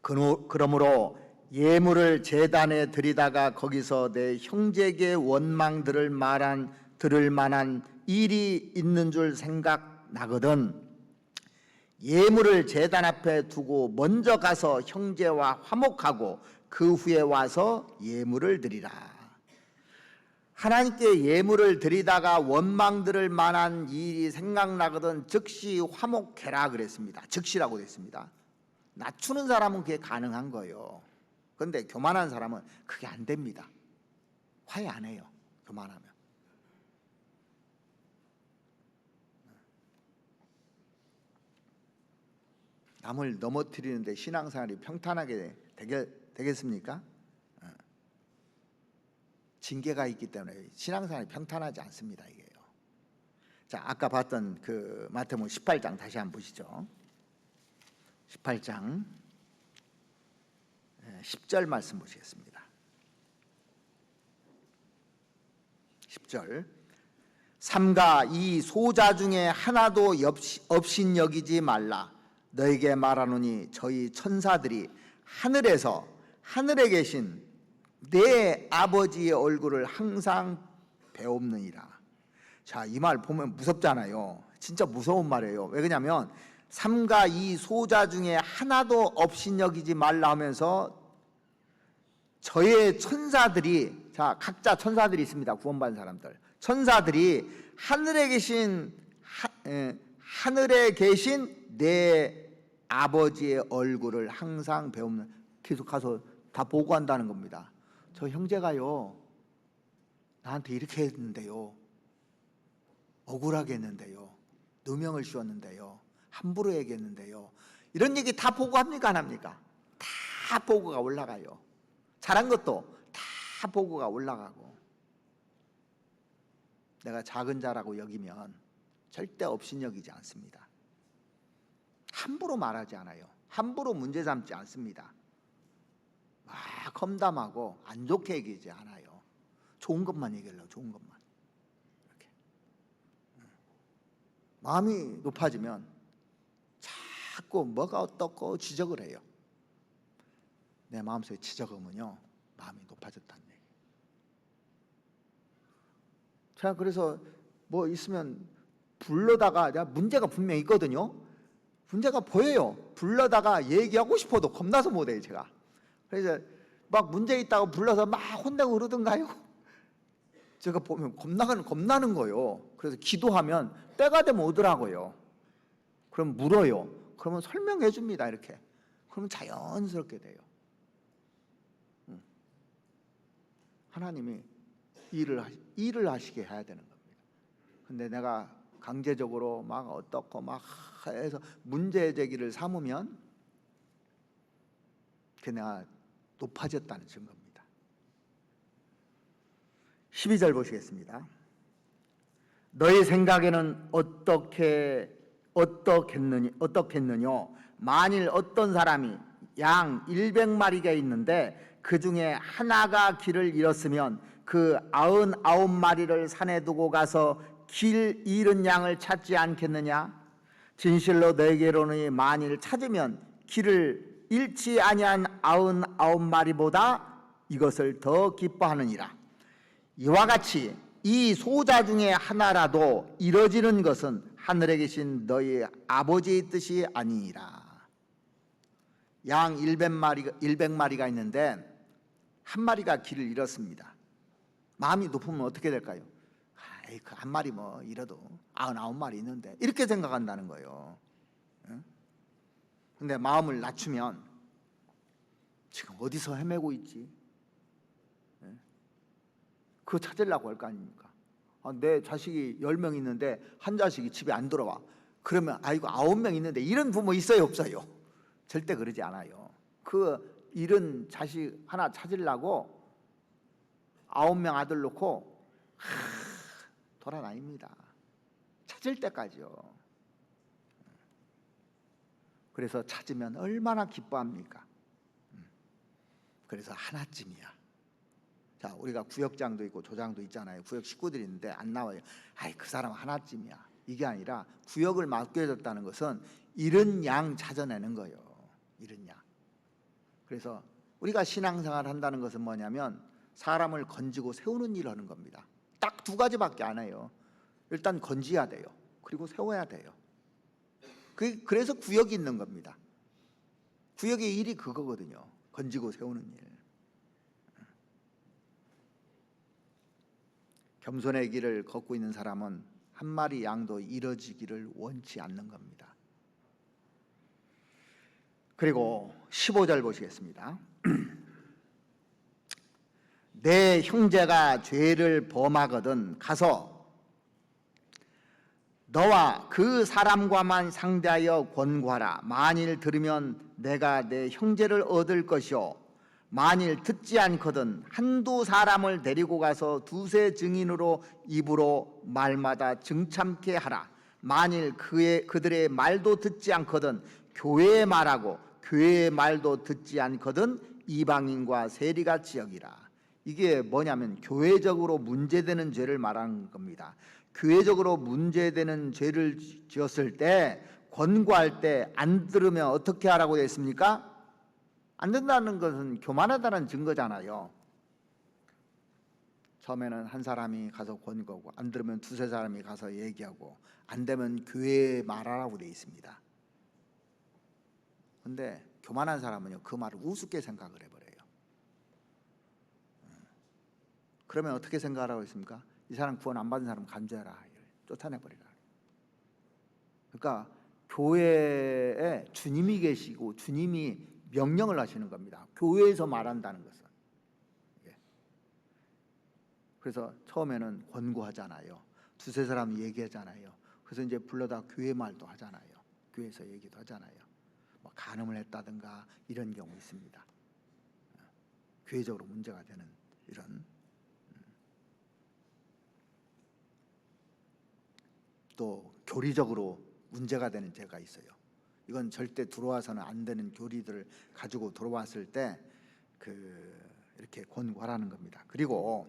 그러므로 예물을 제단에 드리다가 거기서 내 형제에게 원망들을 들을 만한 일이 있는 줄 생각나거든 예물을 제단 앞에 두고 먼저 가서 형제와 화목하고 그 후에 와서 예물을 드리라. 하나님께 예물을 드리다가 원망 들을 만한 일이 생각나거든 즉시 화목해라 그랬습니다. 즉시라고 됐습니다. 낮추는 사람은 그게 가능한 거예요. 그런데 교만한 사람은 그게 안 됩니다. 화해 안 해요. 교만하면. 남을 넘어뜨리는데 신앙생활이 평탄하게 되겠습니까? 징계가 있기 때문에 신앙생활이 평탄하지 않습니다. 이게요. 자, 아까 봤던 그 마태복음 18장 다시 한번 보시죠. 18장 10절 말씀 보시겠습니다. 10절. 삼가 이 소자 중에 하나도 업신여기지 말라. 너에게 말하노니 저희 천사들이 하늘에 계신 내 아버지의 얼굴을 항상 배옵느니라. 자, 이 말 보면 무섭잖아요. 진짜 무서운 말이에요. 왜 그러냐면 삼가 이 소자 중에 하나도 업신여기지 말라 하면서 저의 천사들이, 자, 각자 천사들이 있습니다. 구원받은 사람들. 천사들이 하늘에 계신 내 아버지의 얼굴을 항상 배우는, 계속 가서 다 보고한다는 겁니다. 저 형제가요 나한테 이렇게 했는데요, 억울하게 했는데요, 누명을 씌웠는데요, 함부로 얘기했는데요, 이런 얘기 다 보고합니까 안 합니까? 다 보고가 올라가요. 잘한 것도 다 보고가 올라가고. 내가 작은 자라고 여기면 절대 업신여기지 않습니다. 함부로 말하지 않아요. 함부로 문제 삼지 않습니다. 막 험담하고 안 좋게 얘기하지 않아요. 좋은 것만 얘기하려고, 좋은 것만. 이렇게. 마음이 높아지면 자꾸 뭐가 어떻고 지적을 해요. 내 마음속에 지적하면요, 마음이 높아졌다는 얘기예요. 제가 그래서 뭐 있으면 불러다가, 내가 문제가 분명히 있거든요. 문제가 보여요. 불러다가 얘기하고 싶어도 겁나서 못해요, 제가. 그래서 막 문제 있다고 불러서 막 혼내고 그러던가요. 제가 보면 겁나는 거예요. 그래서 기도하면 때가 되면 오더라고요. 그럼 물어요. 그러면 설명해 줍니다, 이렇게. 그러면 자연스럽게 돼요. 하나님이 일을 하시게 해야 되는 겁니다. 근데 내가 강제적으로 막 어떻고 막 해서 문제 제기를 삼으면 그게 내가 높아졌다는 증거입니다. 12절 보시겠습니다. 너희 생각에는 어떻겠느냐? 만일 어떤 사람이 양 100마리가 있는데 그 중에 하나가 길을 잃었으면 그 99마리를 산에 두고 가서 길 잃은 양을 찾지 않겠느냐? 진실로 너희에게로는 만일 찾으면 길을 잃지 아니한 99마리보다 이것을 더 기뻐하느니라. 이와 같이 이 소자 중에 하나라도 이뤄지는 것은 하늘에 계신 너희 아버지의 뜻이 아니니라. 양 100마리가 있는데 한 마리가 길을 잃었습니다. 마음이 높으면 어떻게 될까요? 그 한 마리 뭐 잃어도 99마리 있는데, 이렇게 생각한다는 거예요. 근데 마음을 낮추면 지금 어디서 헤매고 있지? 그거 찾으려고 할 거 아닙니까? 내 자식이 10명 있는데 한 자식이 집에 안 들어와. 그러면 아이고 9명 있는데, 이런 부모 있어요, 없어요? 절대 그러지 않아요. 그 잃은 자식 하나 찾으려고 9명 아들 놓고 돌아다닙니다. 찾을 때까지요. 그래서 찾으면 얼마나 기뻐합니까? 그래서 하나쯤이야. 자, 우리가 구역장도 있고 조장도 있잖아요. 구역 식구들이 있는데 안 나와요. 그 사람 하나쯤이야. 이게 아니라 구역을 맡겨졌다는 것은 잃은 양 찾아내는 거예요. 잃은 양. 그래서 우리가 신앙생활 한다는 것은 뭐냐면 사람을 건지고 세우는 일을 하는 겁니다. 딱 두 가지밖에 안 해요. 일단 건지야 돼요. 그리고 세워야 돼요. 그래서 구역이 있는 겁니다. 구역의 일이 그거거든요. 건지고 세우는 일. 겸손의 길을 걷고 있는 사람은 한 마리 양도 잃어지기를 원치 않는 겁니다. 그리고 15절 보시겠습니다. 내 형제가 죄를 범하거든 가서 너와 그 사람과만 상대하여 권고하라. 만일 들으면 내가 내 형제를 얻을 것이요 만일 듣지 않거든 한두 사람을 데리고 가서 두세 증인으로 입으로 말마다 증참케 하라. 만일 그들의 말도 듣지 않거든 교회의 말하고 교회의 말도 듣지 않거든 이방인과 세리같이 여기라. 이게 뭐냐면 교회적으로 문제되는 죄를 말하는 겁니다. 교회적으로 문제되는 죄를 지었을 때 권고할 때 안 들으면 어떻게 하라고 되어 있습니까? 안 된다는 것은 교만하다는 증거잖아요. 처음에는 한 사람이 가서 권고하고 안 들으면 두세 사람이 가서 얘기하고 안 되면 교회에 말하라고 되어 있습니다. 근데 교만한 사람은요, 그 말을 우습게 생각을 해버려요. 그러면 어떻게 생각하라고 했습니까? 이 사람 구원 안 받은 사람 간주해라, 쫓아내버리라. 그러니까 교회에 주님이 계시고 주님이 명령을 하시는 겁니다. 교회에서 말한다는 것은. 그래서 처음에는 권고하잖아요. 두세 사람 얘기하잖아요. 그래서 이제 불러다 교회 말도 하잖아요. 교회에서 얘기도 하잖아요. 뭐 간음을 했다든가 이런 경우 있습니다. 교회적으로 문제가 되는 이런. 또 교리적으로 문제가 되는 죄가 있어요. 이건 절대 들어와서는 안 되는 교리들을 가지고 들어왔을 때 이렇게 권고하라는 겁니다. 그리고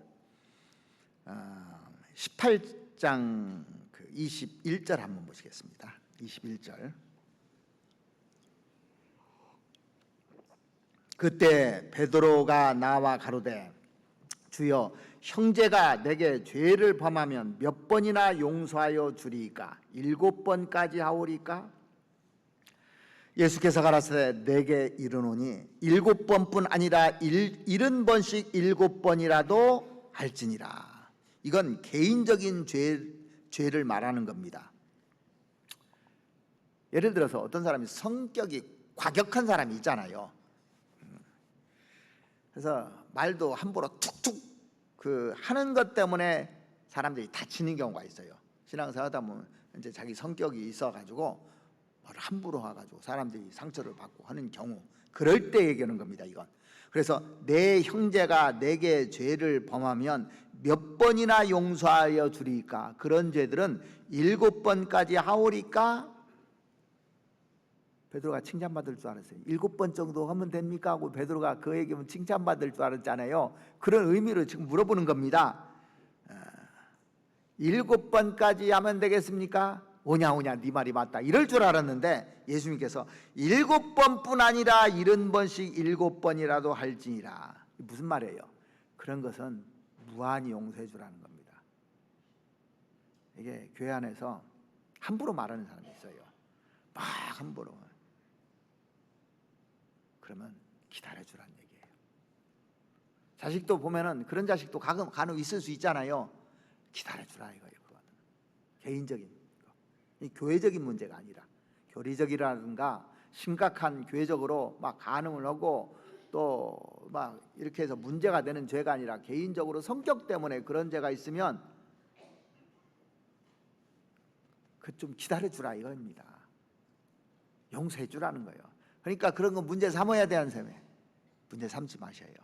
18장 21절 한번 보시겠습니다. 21절. 그때 베드로가 나와 가로되 주여 형제가 내게 죄를 범하면 몇 번이나 용서하여 주리이까? 7번까지 하오리까? 예수께서 가라사대 내게 이르노니 7번뿐 아니라 70번씩 7번이라도 할지니라. 이건 개인적인 죄를 말하는 겁니다. 예를 들어서 어떤 사람이 성격이 과격한 사람이 있잖아요. 그래서 말도 함부로 툭툭 하는 것 때문에 사람들이 다치는 경우가 있어요. 신앙생활 하다 보면 이제 자기 성격이 있어가지고 말을 함부로 해가지고 사람들이 상처를 받고 하는 경우, 그럴 때 얘기하는 겁니다. 이건. 그래서 내 형제가 내게 죄를 범하면 몇 번이나 용서하여 주리까? 그런 죄들은 7번까지 하오리까? 베드로가 칭찬받을 줄 알았어요. 7번 정도 하면 됩니까? 하고 베드로가 그 얘기면 칭찬받을 줄 알았잖아요. 그런 의미로 지금 물어보는 겁니다. 7번까지 하면 되겠습니까? 오냐 네 말이 맞다 이럴 줄 알았는데 예수님께서 7번뿐 아니라 70번씩 7번이라도 할지니라. 무슨 말이에요? 그런 것은 무한히 용서해 주라는 겁니다. 이게 교회 안에서 함부로 말하는 사람이 있어요. 막 함부로. 그러면 기다려주라는 얘기예요. 자식도 보면은 그런 자식도 간혹 있을 수 있잖아요. 기다려주라 이거예요. 그거는 개인적인 거. 이 교회적인 문제가 아니라 교리적이라든가 심각한 교회적으로 막 간음을 하고 또 막 이렇게 해서 문제가 되는 죄가 아니라 개인적으로 성격 때문에 그런 죄가 있으면 좀 기다려주라 이겁니다. 용서해 주라는 거예요. 그러니까 그런 거 문제 삼아야 돼, 안 삼아요? 문제 삼지 마셔요.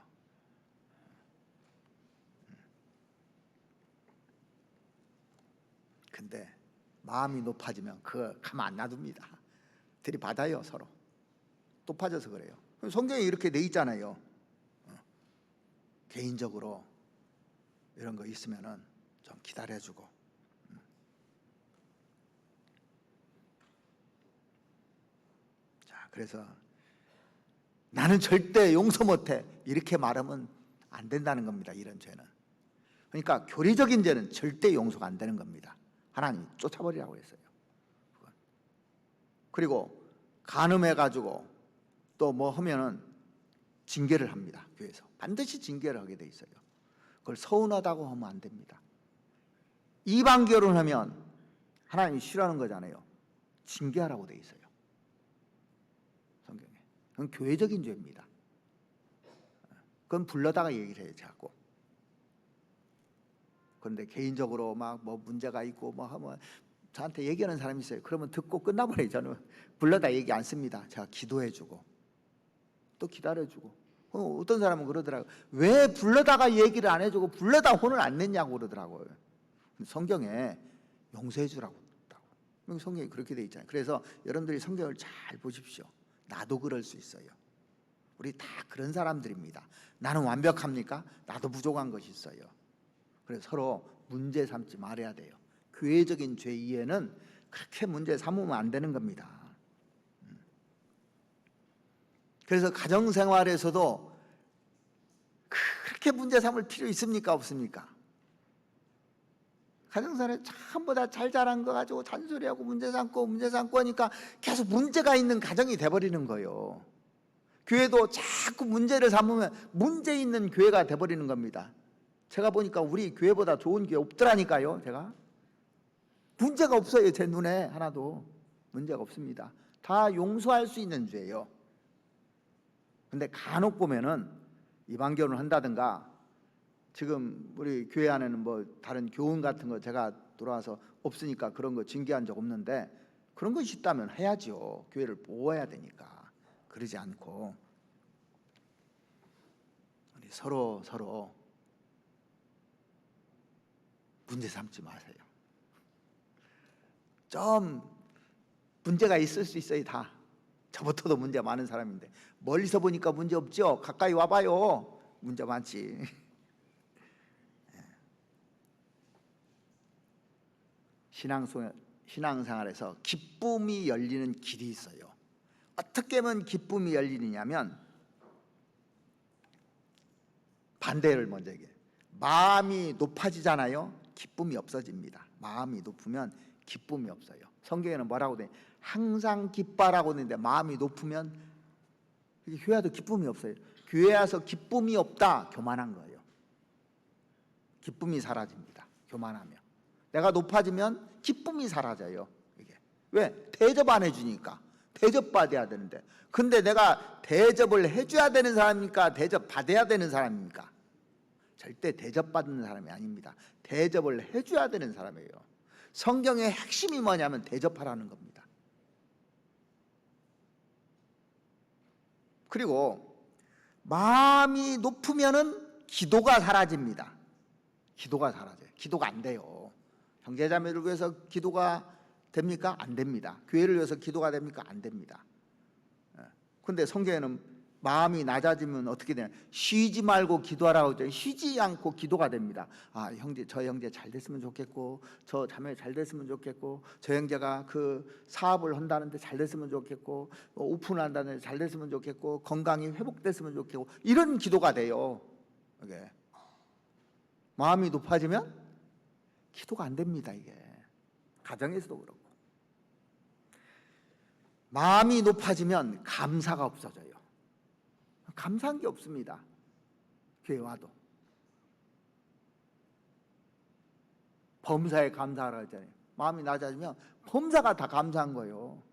근데 마음이 높아지면 그거 가만 안 놔둡니다. 들이받아요, 서로. 높아져서 그래요. 성경에 이렇게 돼 있잖아요. 개인적으로 이런 거 있으면은 좀 기다려주고. 자, 그래서 나는 절대 용서 못해 이렇게 말하면 안 된다는 겁니다. 이런 죄는. 그러니까 교리적인 죄는 절대 용서가 안 되는 겁니다. 하나님이 쫓아버리라고 했어요. 그리고 간음해가지고 또 뭐 하면은 징계를 합니다. 교회에서 반드시 징계를 하게 돼 있어요. 그걸 서운하다고 하면 안 됩니다. 이방 결혼하면 하나님이 싫어하는 거잖아요. 징계하라고 돼 있어요. 성경에. 그건 교회적인 죄입니다. 그건 불러다가 얘기를 해요, 자꾸. 그런데 개인적으로 막 뭐 문제가 있고 뭐 하면 저한테 얘기하는 사람이 있어요. 그러면 듣고 끝나버려요. 저는 불러다 얘기 안 씁니다. 제가 기도해주고 또 기다려주고. 어떤 사람은 그러더라고요. 왜 불러다가 얘기를 안 해주고 불러다 혼을 안 냈냐고 그러더라고요. 성경에 용서해주라고 했다고. 성경이 그렇게 돼 있잖아요. 그래서 여러분들이 성경을 잘 보십시오. 나도 그럴 수 있어요. 우리 다 그런 사람들입니다. 나는 완벽합니까? 나도 부족한 것이 있어요. 그래서 서로 문제 삼지 말아야 돼요. 교회적인 죄 이해는 그렇게 문제 삼으면 안 되는 겁니다. 그래서 가정생활에서도 그렇게 문제 삼을 필요 있습니까? 없습니까? 가정생활에 전부 다 잘 자란 거 가지고 잔소리하고 문제 삼고 하니까 계속 문제가 있는 가정이 돼버리는 거예요. 교회도 자꾸 문제를 삼으면 문제 있는 교회가 돼버리는 겁니다. 제가 보니까 우리 교회보다 좋은 교회 없더라니까요. 제가 문제가 없어요. 제 눈에 하나도 문제가 없습니다. 다 용서할 수 있는 죄예요. 근데 간혹 보면은 이방 결혼을 한다든가 지금 우리 교회 안에는 뭐 다른 교훈 같은 거 제가 돌아와서 없으니까 그런 거 징계한 적 없는데 그런 것이 있다면 해야죠. 교회를 보호해야 되니까. 그러지 않고 우리 서로 문제 삼지 마세요. 좀 문제가 있을 수 있어요. 다 저부터도 문제 많은 사람인데 멀리서 보니까 문제 없죠. 가까이 와봐요. 문제 많지. 신앙생활에서 기쁨이 열리는 길이 있어요. 어떻게 하면 기쁨이 열리느냐면 반대를 먼저 얘기해요. 마음이 높아지잖아요. 기쁨이 없어집니다. 마음이 높으면 기쁨이 없어요. 성경에는 뭐라고 돼? 항상 기뻐라고 했는데 마음이 높으면 교회 와도 기쁨이 없어요. 교회 와서 기쁨이 없다, 교만한 거예요. 기쁨이 사라집니다. 교만하면. 내가 높아지면 기쁨이 사라져요. 이게 왜? 대접 안 해주니까. 대접받아야 되는데, 근데 내가 대접을 해줘야 되는 사람입니까? 대접 받아야 되는 사람입니까? 절대 대접받는 사람이 아닙니다. 대접을 해줘야 되는 사람이에요. 성경의 핵심이 뭐냐면 대접하라는 겁니다. 그리고 마음이 높으면은 기도가 사라집니다. 기도가 사라져요. 기도가 안 돼요. 형제자매를 위해서 기도가 됩니까? 안 됩니다. 교회를 위해서 기도가 됩니까? 안 됩니다. 근데 성경에는 마음이 낮아지면 어떻게 되냐? 쉬지 말고 기도하라고 하죠. 쉬지 않고 기도가 됩니다. 아, 저 형제 잘 됐으면 좋겠고, 저 자매 잘 됐으면 좋겠고, 저 형제가 그 사업을 한다는데 잘 됐으면 좋겠고, 오픈한다는데 잘 됐으면 좋겠고, 건강이 회복됐으면 좋겠고, 이런 기도가 돼요. 이게 마음이 높아지면 기도가 안 됩니다. 이게 가정에서도 그렇고. 마음이 높아지면 감사가 없어져요. 감사한 게 없습니다. 교회 와도. 범사에 감사하라 했잖아요. 마음이 낮아지면 범사가 다 감사한 거예요.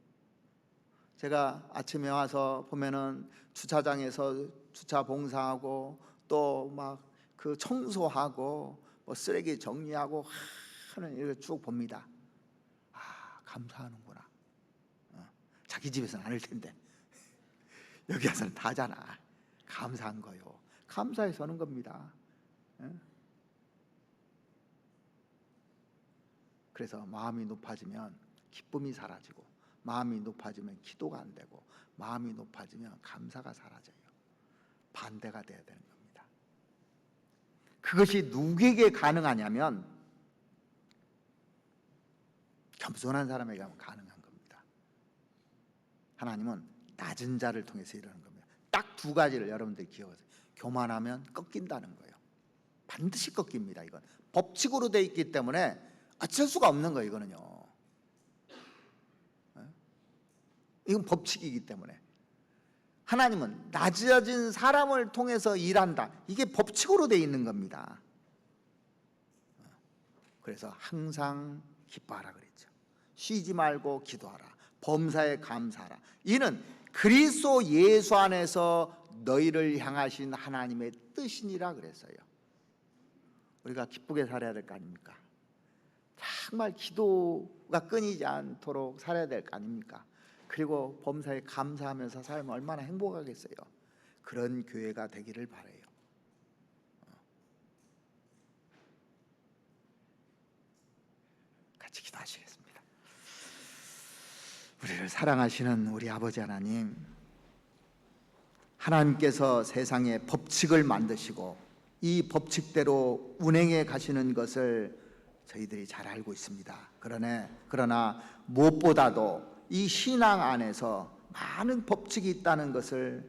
제가 아침에 와서 보면은 주차장에서 주차 봉사하고 또 막 그 청소하고 뭐 쓰레기 정리하고 하는 이렇게 쭉 봅니다. 아, 감사하는구나. 자기 집에서는 안 할 텐데 여기 와서는 다 하잖아. 감사한 거요. 감사해서 하는 겁니다. 그래서 마음이 높아지면 기쁨이 사라지고, 마음이 높아지면 기도가 안 되고, 마음이 높아지면 감사가 사라져요. 반대가 돼야 되는 겁니다. 그것이 누구에게 가능하냐면 겸손한 사람에게 하면 가능한 겁니다. 하나님은 낮은 자를 통해서 이러는 겁니다. 딱 두 가지를 여러분들이 기억하세요. 교만하면 꺾인다는 거예요. 반드시 꺾입니다. 이건 법칙으로 되어 있기 때문에 어쩔 수가 없는 거예요. 이거는요. 이건 법칙이기 때문에. 하나님은 낮아진 사람을 통해서 일한다. 이게 법칙으로 되어 있는 겁니다. 그래서 항상 기뻐하라 그랬죠. 쉬지 말고 기도하라. 범사에 감사하라. 이는 그리스도 예수 안에서 너희를 향하신 하나님의 뜻이니라 그랬어요. 우리가 기쁘게 살아야 될 거 아닙니까? 정말 기도가 끊이지 않도록 살아야 될 거 아닙니까? 그리고 범사에 감사하면서 살면 얼마나 행복하겠어요. 그런 교회가 되기를 바라요. 같이 기도하시겠습니다. 우리를 사랑하시는 우리 아버지 하나님, 하나님께서 세상에 법칙을 만드시고 이 법칙대로 운행해 가시는 것을 저희들이 잘 알고 있습니다. 그러나 무엇보다도 이 신앙 안에서 많은 법칙이 있다는 것을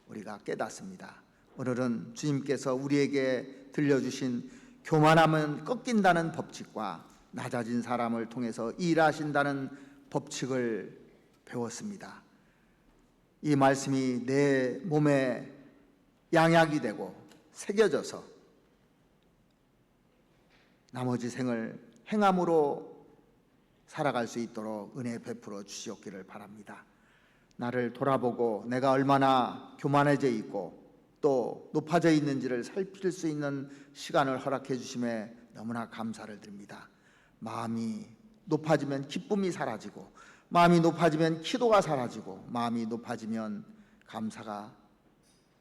우리가 깨닫습니다. 오늘은 주님께서 우리에게 들려주신 교만하면 꺾인다는 법칙과 낮아진 사람을 통해서 일하신다는 법칙을 배웠습니다. 이 말씀이 내 몸에 양약이 되고 새겨져서 나머지 생을 행함으로 살아갈 수 있도록 은혜 베풀어 주시옵기를 바랍니다. 나를 돌아보고 내가 얼마나 교만해져 있고 또 높아져 있는지를 살필 수 있는 시간을 허락해 주심에 너무나 감사를 드립니다. 마음이 높아지면 기쁨이 사라지고, 마음이 높아지면 기도가 사라지고, 마음이 높아지면 감사가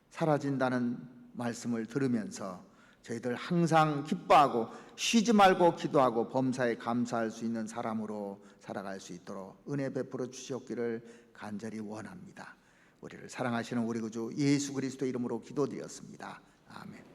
사라진다는 말씀을 들으면서 저희들 항상 기뻐하고 쉬지 말고 기도하고 범사에 감사할 수 있는 사람으로 살아갈 수 있도록 은혜 베풀어 주시옵기를 간절히 원합니다. 우리를 사랑하시는 우리 구주 예수 그리스도 이름으로 기도드렸습니다. 아멘.